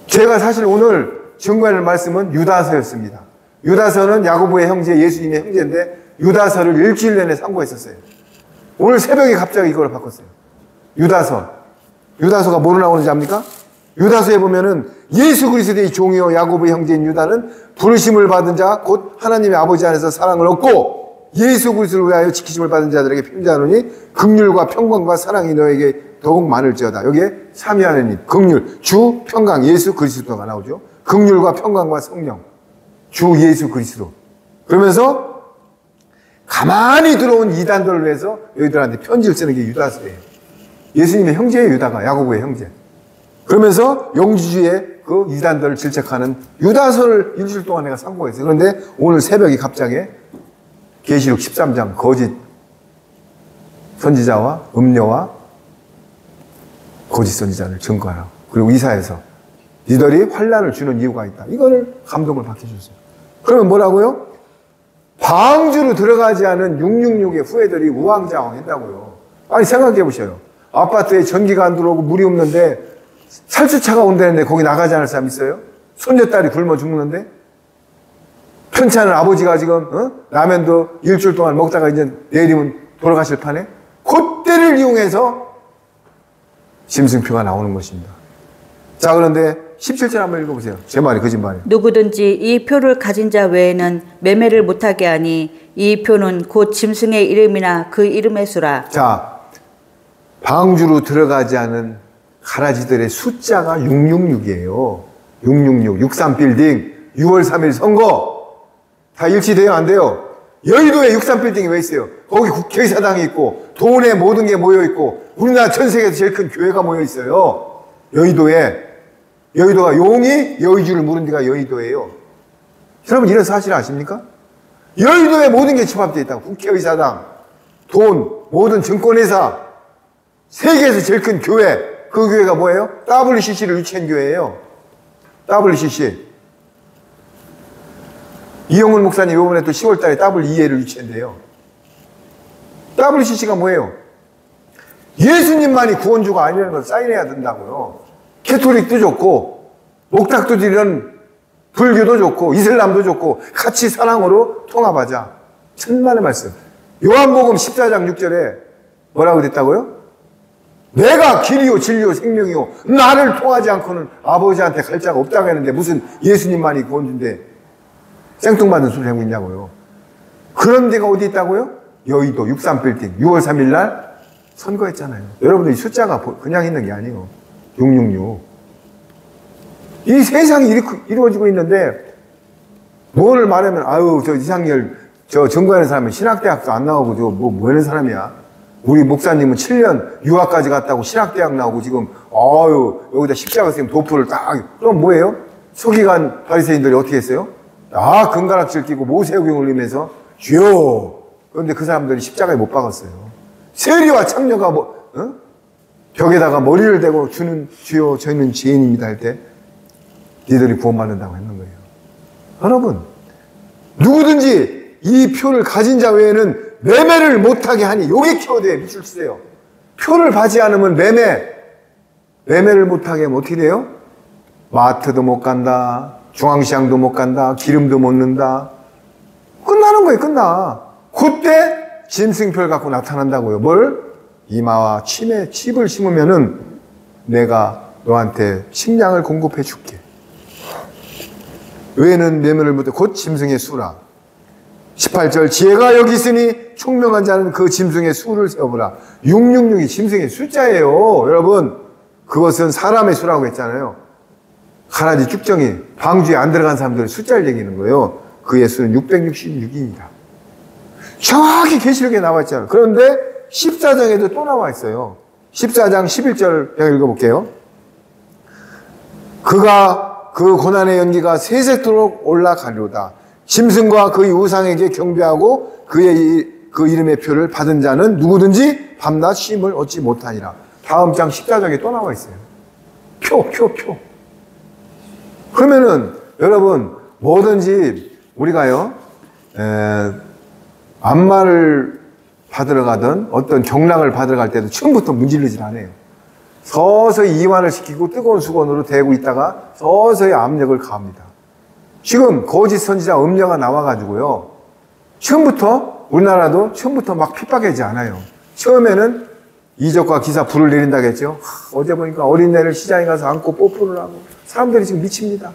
제가 사실 오늘 증거할 말씀은 유다서였습니다. 유다서는 야고보의 형제, 예수님의 형제인데 유다서를 일주일 내내 상고했었어요. 오늘 새벽에 갑자기 이걸 바꿨어요. 유다서가 뭐로 나오는지 압니까? 유다서에 보면은 예수 그리스도의 종이요 야고보의 형제인 유다는 부르심을 받은 자 곧 하나님의 아버지 안에서 사랑을 얻고 예수 그리스도를 위하여 지키심을 받은 자들에게 편지하노니 긍휼과 평강과 사랑이 너에게 더욱 많을지어다. 여기에 삼위하는 님, 긍휼, 주, 평강, 예수 그리스도가 나오죠. 긍휼과 평강과 성령, 주 예수 그리스도. 그러면서 가만히 들어온 이단들을 위해서 여기들한테 편지를 쓰는 게 유다서예요. 예수님의 형제예요. 유다가 야고보의 형제. 그러면서 영지주의 그 이단들을 질책하는 유다서를 일주일 동안 내가 상고했어요. 그런데 오늘 새벽에 갑자기 계시록 13장 거짓 선지자와 음녀와 거짓 선지자를 증거하라고. 그리고 이사에서 니들이 환란을 주는 이유가 있다. 이거를 감동을 받게 줬어요. 그러면 뭐라고요? 방주로 들어가지 않은 666의 후예들이 우왕좌왕했다고요. 아니 생각해 보셔요. 아파트에 전기가 안 들어오고 물이 없는데 살수차가 온다는데 거기 나가지 않을 사람 있어요? 손녀딸이 굶어 죽는데? 편찮은 아버지가 지금 라면도 일주일 동안 먹다가 이제 내일이면 돌아가실 판에 그때를 이용해서 짐승표가 나오는 것입니다. 자, 그런데 17절 한번 읽어보세요. 제 말이 거짓말이에요. 누구든지 이 표를 가진 자 외에는 매매를 못하게 하니 이 표는 곧 짐승의 이름이나 그 이름의 수라. 자, 방주로 들어가지 않은 가라지들의 숫자가 666이에요. 666, 63빌딩, 6월 3일 선거. 다 일치돼요? 안 돼요? 여의도에 63빌딩이 왜 있어요? 거기 국회의사당이 있고 돈에 모든 게 모여있고 우리나라 전 세계에서 제일 큰 교회가 모여있어요. 여의도가 용이 여의주를 물은 데가 여의도예요. 여러분 이런 사실 아십니까? 여의도에 모든 게 집합되어 있다고. 국회의사당, 돈, 모든 증권회사, 세계에서 제일 큰 교회. 그 교회가 뭐예요? WCC를 유치한 교회예요. WCC. 이영훈 목사님 이번에 또 10월 달에 WEA를 유치한대요. WCC가 뭐예요? 예수님만이 구원주가 아니라는 걸 사인해야 된다고요. 캐톨릭도 좋고 목탁도 드리는 불교도 좋고 이슬람도 좋고 같이 사랑으로 통합하자. 천만의 말씀. 요한복음 14장 6절에 뭐라고 됐다고요? 내가 길이요 진리요 생명이요 나를 통하지 않고는 아버지한테 갈 자가 없다고 했는데 무슨 예수님만이 구원주인데 생뚱맞은 소리 하고 있냐고요. 그런 데가 어디 있다고요? 여의도 63빌딩 6월 3일 날 선거했잖아요. 여러분들이 숫자가 그냥 있는 게 아니에요. 666. 이 세상이 이루어지고 있는데 뭐를 말하면 아유 저 이상열 저 증거하는 사람은 신학대학도 안 나오고 저 뭐 하는 사람이야. 우리 목사님은 7년 유학까지 갔다고 신학대학 나오고 지금 여기다 십자가 쓰면 도표를 딱. 그럼 뭐예요? 서기관 바리새인들이 어떻게 했어요? 금가락질 끼고 모세오경 올리면서 주여. 그런데 그 사람들이 십자가에 못 박았어요. 세리와 창녀가 벽에다가 머리를 대고 주는 주여 저희는 죄인입니다 할 때 니들이 구원받는다고 했는 거예요. 여러분 누구든지 이 표를 가진 자 외에는 매매를 못하게 하니 요게 키워드에 밑줄 치세요. 표를 받지 않으면 매매를 못하게 하면 어떻게 돼요? 마트도 못 간다, 중앙시장도 못 간다, 기름도 못 넣는다. 끝나는 거예요. 끝나. 그때 짐승표를 갖고 나타난다고요. 뭘? 이마와 칩을 심으면은 내가 너한테 식량을 공급해 줄게. 외에는 내면을 못해 곧 짐승의 수라. 18절 지혜가 여기 있으니 총명한 자는 그 짐승의 수를 세어보라. 666이 짐승의 숫자예요. 여러분 그것은 사람의 수라고 했잖아요. 가라지 쭉정이 방주에 안 들어간 사람들의 숫자를 얘기하는 거예요. 그의 수는 666입니다. 정확히 계시록에 나와 있잖아요. 그런데 14장에도 또 나와 있어요. 14장 11절 제가 읽어볼게요. 그가 그 고난의 연기가 세세토록 올라가려다. 짐승과 그의 우상에게 경배하고 그의 그 이름의 표를 받은 자는 누구든지 밤낮 쉼을 얻지 못하니라. 다음 장 14장에 또 나와 있어요. 표. 그러면은 여러분 뭐든지 우리가요 안마를 받으러 가든 어떤 경락을 받으러 갈 때도 처음부터 문지르질 않아요. 서서히 이완을 시키고 뜨거운 수건으로 대고 있다가 서서히 압력을 가합니다. 지금 거짓 선지자 음녀가 나와가지고요 처음부터 우리나라도 처음부터 막 핍박하지 않아요. 처음에는 이적과 기사 불을 내린다고 했죠. 어제 보니까 어린애를 시장에 가서 안고 뽀뽀를 하고 사람들이 지금 미칩니다.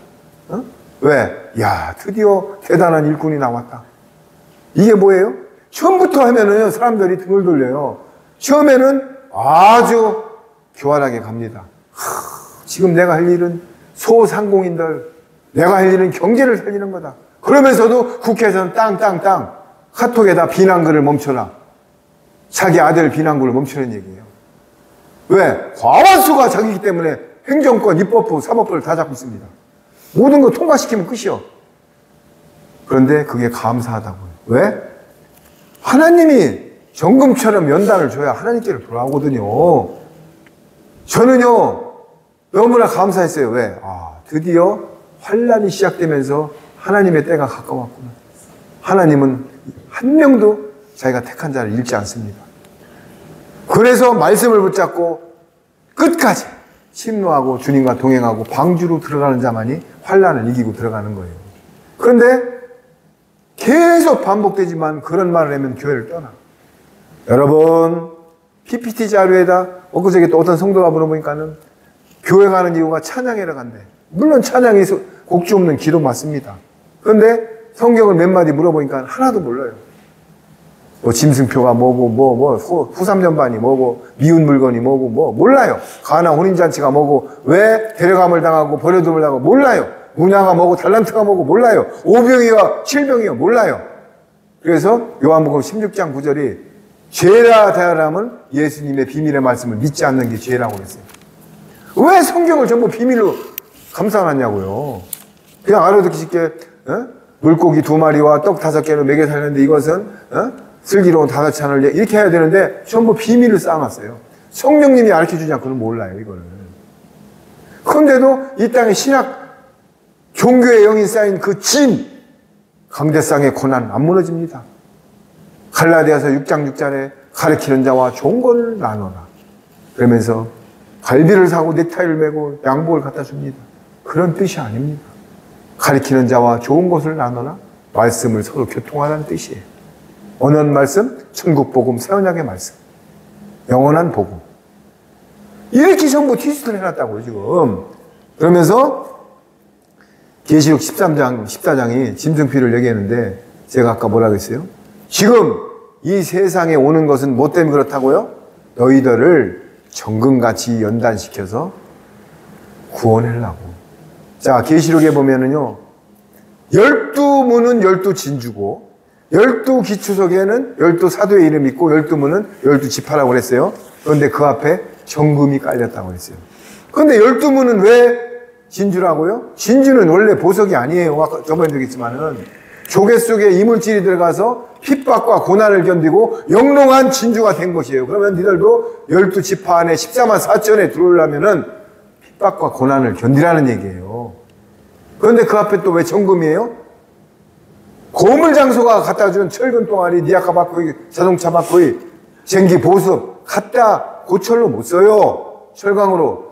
왜? 야, 드디어 대단한 일꾼이 나왔다. 이게 뭐예요? 처음부터 하면은 사람들이 등을 돌려요. 처음에는 아주 교활하게 갑니다. 지금 내가 할 일은 소상공인들, 내가 할 일은 경제를 살리는 거다. 그러면서도 국회에서는 땅 카톡에다 비난글을 멈춰라. 자기 아들 비난글을 멈추는 얘기예요. 왜? 과반수가 자기이기 때문에 행정권, 입법부, 사법부를 다 잡고 있습니다. 모든 거 통과시키면 끝이요. 그런데 그게 감사하다고요. 왜? 하나님이 정금처럼 연단을 줘야 하나님께로 돌아오거든요. 저는요 너무나 감사했어요. 왜? 드디어 환란이 시작되면서 하나님의 때가 가까웠구나. 하나님은 한 명도 자기가 택한 자를 잃지 않습니다. 그래서 말씀을 붙잡고 끝까지 침노하고 주님과 동행하고 방주로 들어가는 자만이 환란을 이기고 들어가는 거예요. 그런데 계속 반복되지만 그런 말을 하면 교회를 떠나. 여러분 PPT 자료에다 엊그저께 또 어떤 성도가 물어보니까는 교회 가는 이유가 찬양하러 간대. 물론 찬양이 곡주 없는 기도 맞습니다. 그런데 성경을 몇 마디 물어보니까 하나도 몰라요. 뭐 짐승표가 뭐고 후삼전반이 뭐고 미운 물건이 뭐고 몰라요. 가나 혼인잔치가 뭐고 왜 데려감을 당하고 버려둠을 당하고 몰라요. 문화가 뭐고 달란트가 뭐고 몰라요. 오병이와 칠병이요 몰라요. 그래서 요한복음 16장 9절이 죄라 대하람은 예수님의 비밀의 말씀을 믿지 않는 게 죄라고 그랬어요. 왜 성경을 전부 비밀로 감싸놨냐고요. 그냥 알아듣기 쉽게 물고기 2마리와 떡 5개로 먹여 살렸는데 이것은 슬기로운 5찬을 이렇게 해야 되는데 전부 비밀을 쌓아놨어요. 성령님이 가르쳐주지 않고는 몰라요 이거를. 그런데도 이 땅에 신학 종교의 영이 쌓인 그 진 강대상의 고난 안 무너집니다. 갈라디아서 6장 6절에 가르치는 자와 좋은 것을 나눠라. 그러면서 갈비를 사고 넥타이를 메고 양복을 갖다 줍니다. 그런 뜻이 아닙니다. 가르치는 자와 좋은 것을 나눠라. 말씀을 서로 교통하라는 뜻이에요. 어느 말씀? 천국 복음, 새 언약의 말씀. 영원한 복음. 이렇게 전부 티스트를 해놨다고요 지금. 그러면서 계시록 13장, 14장이 짐승피를 얘기했는데 제가 아까 뭐라고 했어요? 지금 이 세상에 오는 것은 뭐 때문에 그렇다고요? 너희들을 정금같이 연단시켜서 구원하려고. 자, 계시록에 보면은요 12문은 12진주고 12기초석에는 12사도의 이름이 있고 12문은 12지파라고 그랬어요. 그런데 그 앞에 정금이 깔렸다고 그랬어요. 그런데 12문은 왜 진주라고요? 진주는 원래 보석이 아니에요. 아까 저번에 얘기했지만은 조개 속에 이물질이 들어가서 핍박과 고난을 견디고 영롱한 진주가 된 것이에요. 그러면 니들도 12지파 안에 14만 4천에 들어오려면은 핍박과 고난을 견디라는 얘기예요. 그런데 그 앞에 또 왜 정금이에요? 고물장소가 갖다 준 철근 동아리, 니아카 바코이, 자동차 바코이, 쟁기 보습 갖다 고철로 못 써요. 철강으로.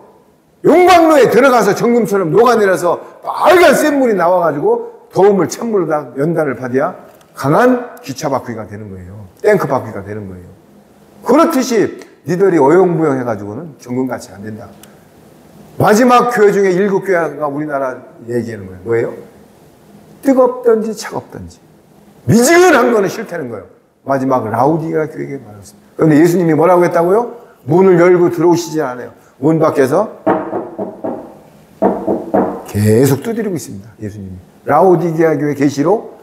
용광로에 들어가서 정금처럼 녹아내려서 빨간 센 물이 나와가지고 더움을 찬물로 다 연단을 받아야 강한 기차 바퀴가 되는 거예요. 탱크 바퀴가 되는 거예요. 그렇듯이 니들이 어영부영 해가지고는 정금같이 안 된다. 마지막 교회 중에 7교회가 우리나라 얘기하는 거예요. 뭐예요? 뜨겁든지 차갑든지 미지근한 거는 싫다는 거예요. 마지막 라우디게아 교회에게 말했습니다. 그런데 예수님이 뭐라고 했다고요? 문을 열고 들어오시지 않아요. 문 밖에서 계속 두드리고 있습니다. 예수님이. 라우디게아 교회 계시록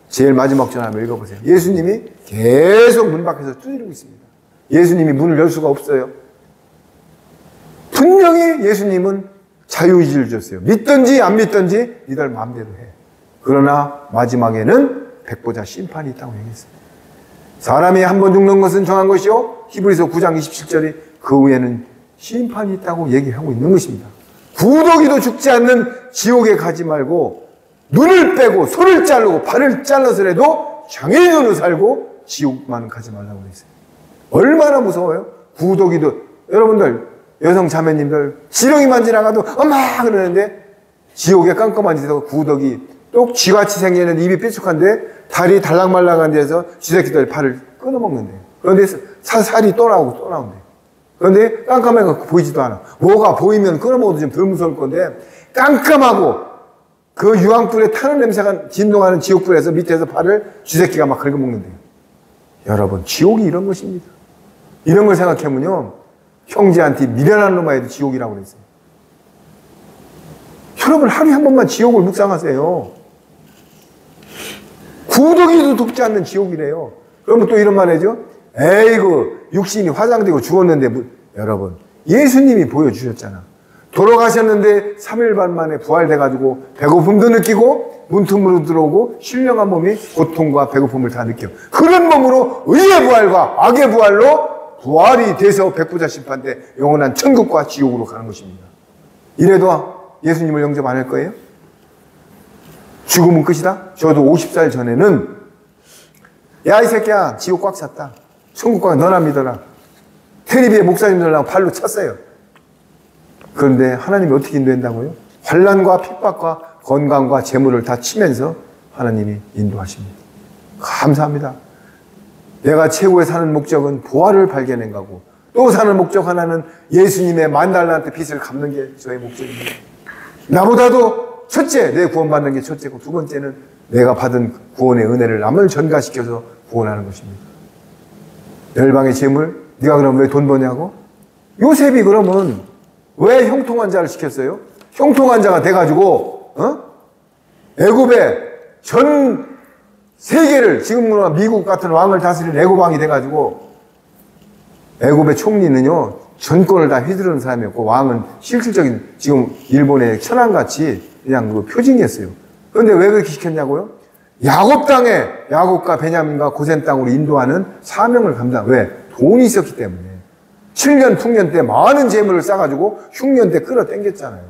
제일 마지막 절 한번 읽어보세요. 예수님이 계속 문 밖에서 두드리고 있습니다. 예수님이 문을 열 수가 없어요. 분명히 예수님은 자유의지를 줬어요. 믿든지 안 믿든지 니들 마음대로 해. 그러나 마지막에는 백보자 심판이 있다고 얘기했어요. 사람이 한 번 죽는 것은 정한 것이요. 히브리서 9장 27절이 그 후에는 심판이 있다고 얘기하고 있는 것입니다. 구더기도 죽지 않는 지옥에 가지 말고 눈을 빼고 손을 자르고 발을 잘라서라도 장애인으로 살고 지옥만 가지 말라고 했어요. 얼마나 무서워요? 구더기도 여러분들 여성 자매님들 지렁이만 지나가도 엄마 그러는데 지옥에 깜깜한 데서 구더기 또 쥐같이 생기는 입이 삐죽한데 다리 달랑말랑한 데서 쥐새끼들 발을 끊어먹는데 그런데 살이 또 나오고 또 나온대. 그런데 깜깜해서 보이지도 않아. 뭐가 보이면 끊어먹어도 좀 덜 무서울 건데 깜깜하고 그 유황불에 타는 냄새가 진동하는 지옥불에서 밑에서 발을 쥐새끼가 막 긁어먹는데요. 여러분 지옥이 이런 것입니다. 이런 걸 생각하면요 형제한테 미련한 놈아 해도 지옥이라고 그랬어요. 여러분 하루에 한 번만 지옥을 묵상하세요. 구더기도 돕지 않는 지옥이래요. 그러면 또 이런 말 해죠. 에이구 육신이 화장되고 죽었는데 여러분 예수님이 보여주셨잖아. 돌아가셨는데 3일 반 만에 부활돼가지고 배고픔도 느끼고 문틈으로 들어오고 신령한 몸이 고통과 배고픔을 다 느껴. 그런 몸으로 의의 부활과 악의 부활로 부활이 돼서 백보자 심판 때 영원한 천국과 지옥으로 가는 것입니다. 이래도 예수님을 영접 안 할 거예요? 죽으면 끝이다? 저도 50살 전에는 야 이 새끼야 지옥 꽉 찼다. 천국 꽉 너나 믿어라. 테레비에 목사님들하고 발로 찼어요. 그런데 하나님이 어떻게 인도한다고요? 환난과 핍박과 건강과 재물을 다 치면서 하나님이 인도하십니다. 감사합니다. 내가 최고의 사는 목적은 부활을 발견한 거고 또 사는 목적 하나는 예수님의 $10,000대 빚을 갚는 게 저의 목적입니다. 나보다도 첫째, 내 구원받는 게 첫째고 두 번째는 내가 받은 구원의 은혜를 남을 전가시켜서 구원하는 것입니다. 열방의 재물, 네가 그럼 왜 돈 버냐고? 요셉이 그러면 왜 형통한 자를 시켰어요? 형통한 자가 돼가지고 애굽의 전 세계를 지금으로 미국 같은 왕을 다스리는 애굽 왕이 돼가지고 애굽의 총리는요 전권을 다 휘두르는 사람이었고 왕은 실질적인 지금 일본의 천황같이 그냥 그 표징이었어요. 그런데 왜 그렇게 시켰냐고요? 야곱 땅에 야곱과 베냐민과 고센 땅으로 인도하는 사명을 감당. 왜? 돈이 있었기 때문에. 7년 풍년 때 많은 재물을 쌓아가지고 흉년 때 끌어당겼잖아요.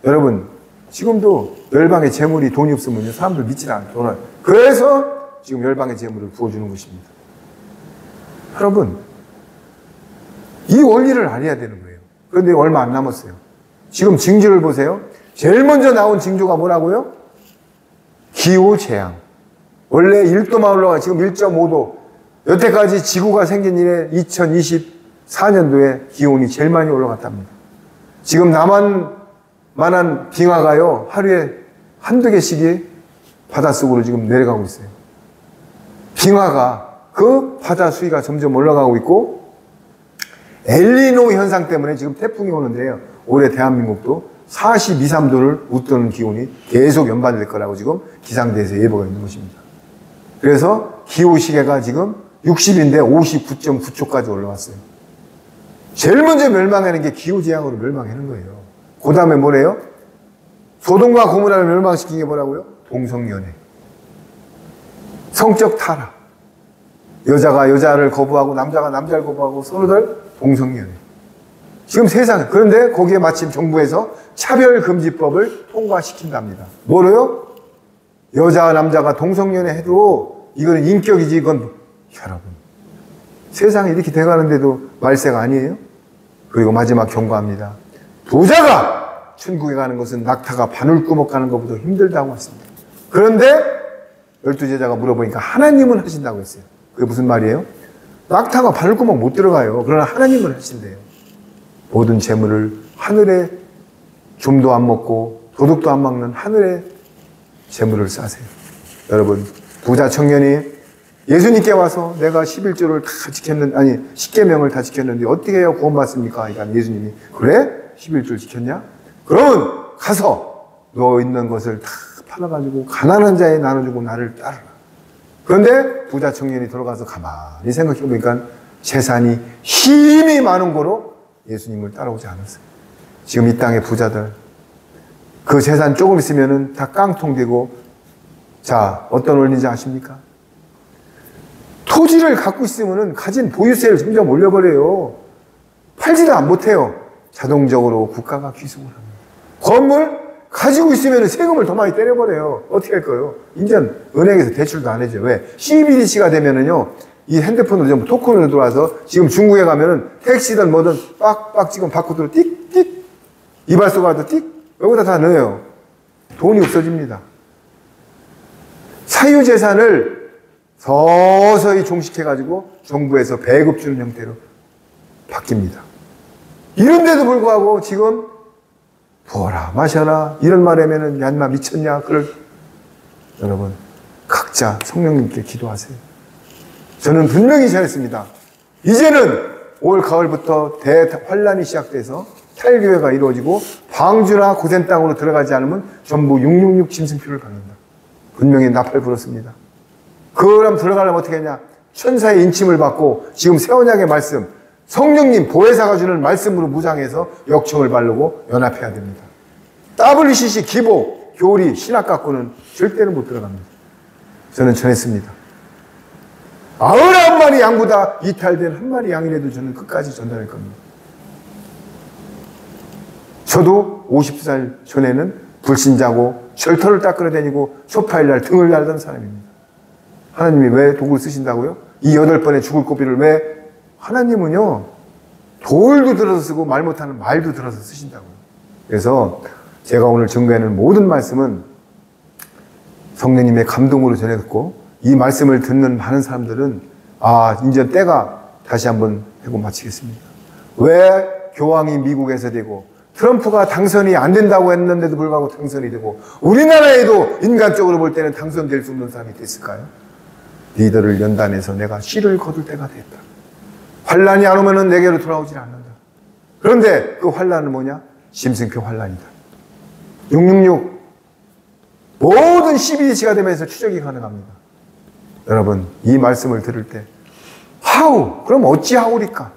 여러분 지금도 열방의 재물이 돈이 없으면요 사람들 믿지 않아요. 돈을. 그래서 지금 열방의 재물을 부어주는 것입니다. 여러분 이 원리를 알아야 되는 거예요. 그런데 얼마 안 남았어요. 지금 징조를 보세요. 제일 먼저 나온 징조가 뭐라고요? 기후재앙. 원래 1도만 올라가 지금 1.5도. 여태까지 지구가 생긴 이래 2024년도에 기온이 제일 많이 올라갔답니다. 지금 남한만한 빙하가요 하루에 한두 개씩이 바닷속으로 지금 내려가고 있어요. 빙하가 그 바다 수위가 점점 올라가고 있고 엘니노 현상 때문에 지금 태풍이 오는데요. 올해 대한민국도 42, 3도를 웃도는 기온이 계속 연반될 거라고 지금 기상대에서 예보가 있는 것입니다. 그래서 기후시계가 지금 60인데 59.9초까지 올라왔어요. 제일 먼저 멸망하는 게 기후재앙으로 멸망하는 거예요. 그 다음에 뭐래요? 소돔과 고모라를 멸망시킨 게 뭐라고요? 동성연애. 성적 타락. 여자가 여자를 거부하고 남자가 남자를 거부하고 서로들 동성연애. 지금 세상에. 그런데 거기에 마침 정부에서 차별금지법을 통과시킨답니다. 뭐로요? 여자와 남자가 동성연애 해도 이거는 인격이지 이건 여러분 세상이 이렇게 돼가는데도 말세가 아니에요? 그리고 마지막 경고합니다. 부자가 천국에 가는 것은 낙타가 바늘구멍 가는 것보다 힘들다고 했습니다. 그런데 12제자가 물어보니까 하나님은 하신다고 했어요. 그게 무슨 말이에요? 낙타가 바늘구멍 못 들어가요. 그러나 하나님은 하신대요. 모든 재물을 하늘에 좀도 안 먹고 도둑도 안 막는 하늘의 재물을 쌓으세요. 여러분, 부자 청년이 예수님께 와서 내가 11조를 다 지켰는데, 아니 10계명을 다 지켰는데 어떻게 해야 구원받습니까? 그러니까 예수님이, 그래? 11조를 지켰냐? 그러면 가서 너 있는 것을 다 팔아가지고 가난한 자에 나눠주고 나를 따르라. 그런데 부자 청년이 들어가서 가만히 생각해보니까 재산이 힘이 많은 거로 예수님을 따라오지 않았어요. 지금 이 땅의 부자들, 그 재산 조금 있으면은 다 깡통되고, 자, 어떤 원리인지 아십니까? 토지를 갖고 있으면은 가진 보유세를 점점 올려버려요. 팔지도 못해요. 자동적으로 국가가 귀속을 합니다. 건물 가지고 있으면 세금을 더 많이 때려버려요. 어떻게 할 거예요? 인전 은행에서 대출도 안 해줘요. 왜? CBDC가 되면은요, 이 핸드폰으로 전부 토큰으로 들어와서 지금 중국에 가면은 택시든 뭐든 빡빡 지금 바코드로 띡띡 이발소가도 띡 여기다 다 넣어요. 돈이 없어집니다. 사유재산을 서서히 종식해가지고 정부에서 배급 주는 형태로 바뀝니다. 이런데도 불구하고 지금 부어라 마셔라 이런 말 하면은 야 인마 미쳤냐. 여러분, 각자 성령님께 기도하세요. 저는 분명히 전했습니다. 이제는 올 가을부터 대환란이 시작돼서 탈교회가 이루어지고 방주나 고센 땅으로 들어가지 않으면 전부 666 짐승표를 받는다. 분명히 나팔 불었습니다. 그럼 들어가려면 어떻게 하냐? 천사의 인침을 받고 지금 새 언약의 말씀, 성령님 보혜사가 주는 말씀으로 무장해서 역청을 바르고 연합해야 됩니다. WCC, 기복, 교리, 신학 갖고는 절대로 못 들어갑니다. 저는 전했습니다. 99마리 양보다 이탈된 한 마리 양이라도 저는 끝까지 전달할 겁니다. 저도 50살 전에는 불신자고 절터를 닦으러다니고 초파일날 등을 날던 사람입니다. 하나님이 왜 독을 쓰신다고요? 이 8번의 죽을 고비를 왜? 하나님은요, 돌도 들어서 쓰고 말 못하는 말도 들어서 쓰신다고요. 그래서 제가 오늘 증거하는 모든 말씀은 성령님의 감동으로 전해듣고 이 말씀을 듣는 많은 사람들은 이제 때가 다시 한번 하고 마치겠습니다. 왜 교황이 미국에서 되고 트럼프가 당선이 안 된다고 했는데도 불구하고 당선이 되고 우리나라에도 인간적으로 볼 때는 당선될 수 없는 사람이 됐을까요? 리더를 연단해서 내가 씨를 거둘 때가 됐다. 환란이 안 오면은 내게로 돌아오질 않는다. 그런데 그 환란은 뭐냐? 짐승표 환란이다. 666 모든 CBDC가 되면서 추적이 가능합니다. 여러분, 이 말씀을 들을 때 그럼 어찌하오리까?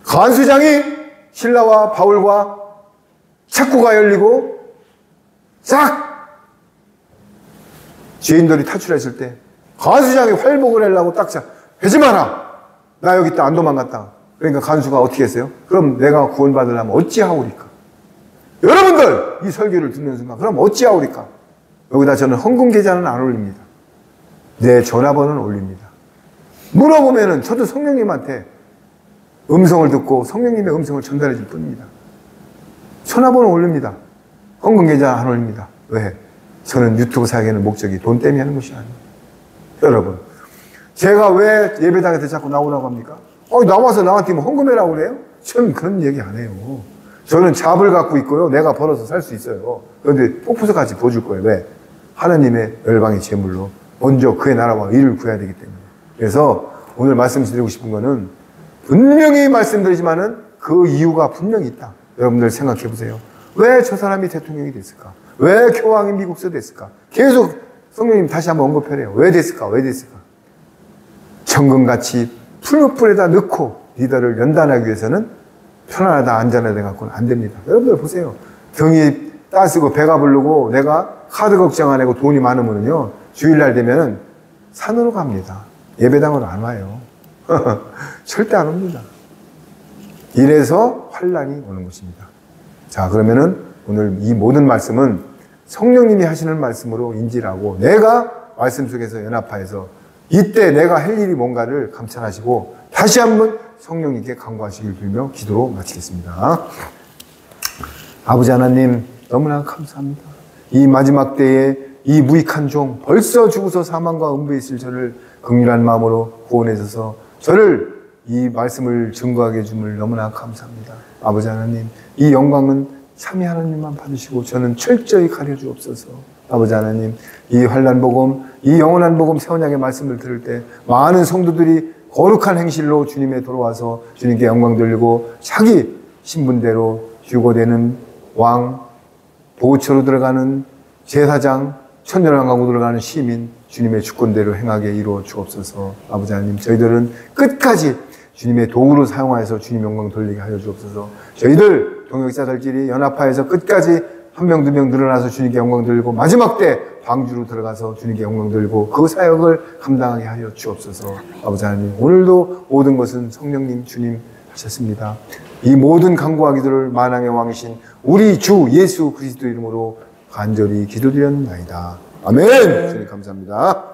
간수장이 신라와 바울과 착고가 열리고 싹 죄인들이 탈출했을 때 간수장이 활복을 하려고 딱 하지 마라. 나 여기 있다 안 도망갔다. 그러니까 간수가 어떻게 했어요? 그럼 내가 구원받으려면 어찌하오리까? 여러분들 이 설교를 듣는 순간 그럼 어찌하오리까? 여기다 저는 헌금 계좌는 안 올립니다. 내 전화번호는 올립니다. 물어보면은 저도 성령님한테 음성을 듣고 성령님의 음성을 전달해 줄 뿐입니다. 전화번호 올립니다. 헌금 계좌 안 올립니다. 왜? 저는 유튜브 사역하는 목적이 돈 때문에 하는 것이 아니에요. 여러분, 제가 왜 예배당에서 자꾸 나오라고 합니까? 나와서 나한테 뭐 헌금해라고 그래요? 저는 그런 얘기 안 해요. 저는 잡을 갖고 있고요. 내가 벌어서 살 수 있어요. 그런데 폭포서 같이 보여줄 거예요. 왜? 하나님의 열방의 제물로 먼저 그의 나라와 의를 구해야 되기 때문에. 그래서 오늘 말씀드리고 싶은 거는 분명히 말씀드리지만은 그 이유가 분명히 있다. 여러분들 생각해 보세요. 왜 저 사람이 대통령이 됐을까? 왜 교황이 미국서 됐을까? 계속 성령님 다시 한번 언급해래요. 왜 됐을까? 왜 됐을까? 정금같이 풀무불에다 넣고 리더를 연단하기 위해서는 편안하다 안전하다 갖고는 안 됩니다. 여러분들 보세요. 등이 따쓰고 배가 부르고 내가 카드 걱정 안 하고 돈이 많으면요 주일날 되면은 산으로 갑니다. 예배당으로 안 와요. 절대 안 옵니다. 이래서 환란이 오는 것입니다. 자, 그러면은 오늘 이 모든 말씀은 성령님이 하시는 말씀으로 인지를 하고 내가 말씀 속에서 연합하여서 이때 내가 할 일이 뭔가를 감찰하시고 다시 한번 성령님께 간구하시길 빌며 기도로 마치겠습니다. 아버지 하나님 너무나 감사합니다. 이 마지막 때에 이 무익한 종 벌써 죽어서 사망과 음부에 있을 저를 긍휼한 마음으로 구원해 주셔서 저를 이 말씀을 증거하게 해줌을 너무나 감사합니다. 아버지 하나님 이 영광은 삼위 하나님만 받으시고 저는 철저히 가려주옵소서. 아버지 하나님, 이 환난 복음, 이 영원한 복음 새 언약의 말씀을 들을 때 많은 성도들이 거룩한 행실로 주님에 돌아와서 주님께 영광 돌리고 자기 신분대로 휴거되는 왕, 보호처로 들어가는 제사장, 천년왕국으로 들어가는 시민, 주님의 주권대로 행하게 이루어 주옵소서. 아버지 하나님, 저희들은 끝까지 주님의 도구로 사용하여서 주님 영광 돌리게 하여 주옵소서. 저희들 동역자들끼리 연합하여서 끝까지 한 명, 두 명 늘어나서 주님께 영광 돌리고 마지막 때 방주로 들어가서 주님께 영광 돌리고 그 사역을 감당하게 하여 주옵소서. 아버지 하나님, 오늘도 모든 것은 성령님 주님 하셨습니다. 이 모든 간구와 기도를 만왕의 왕이신 우리 주 예수 그리스도 이름으로 간절히 기도드렸나이다. 아멘. 주님 감사합니다.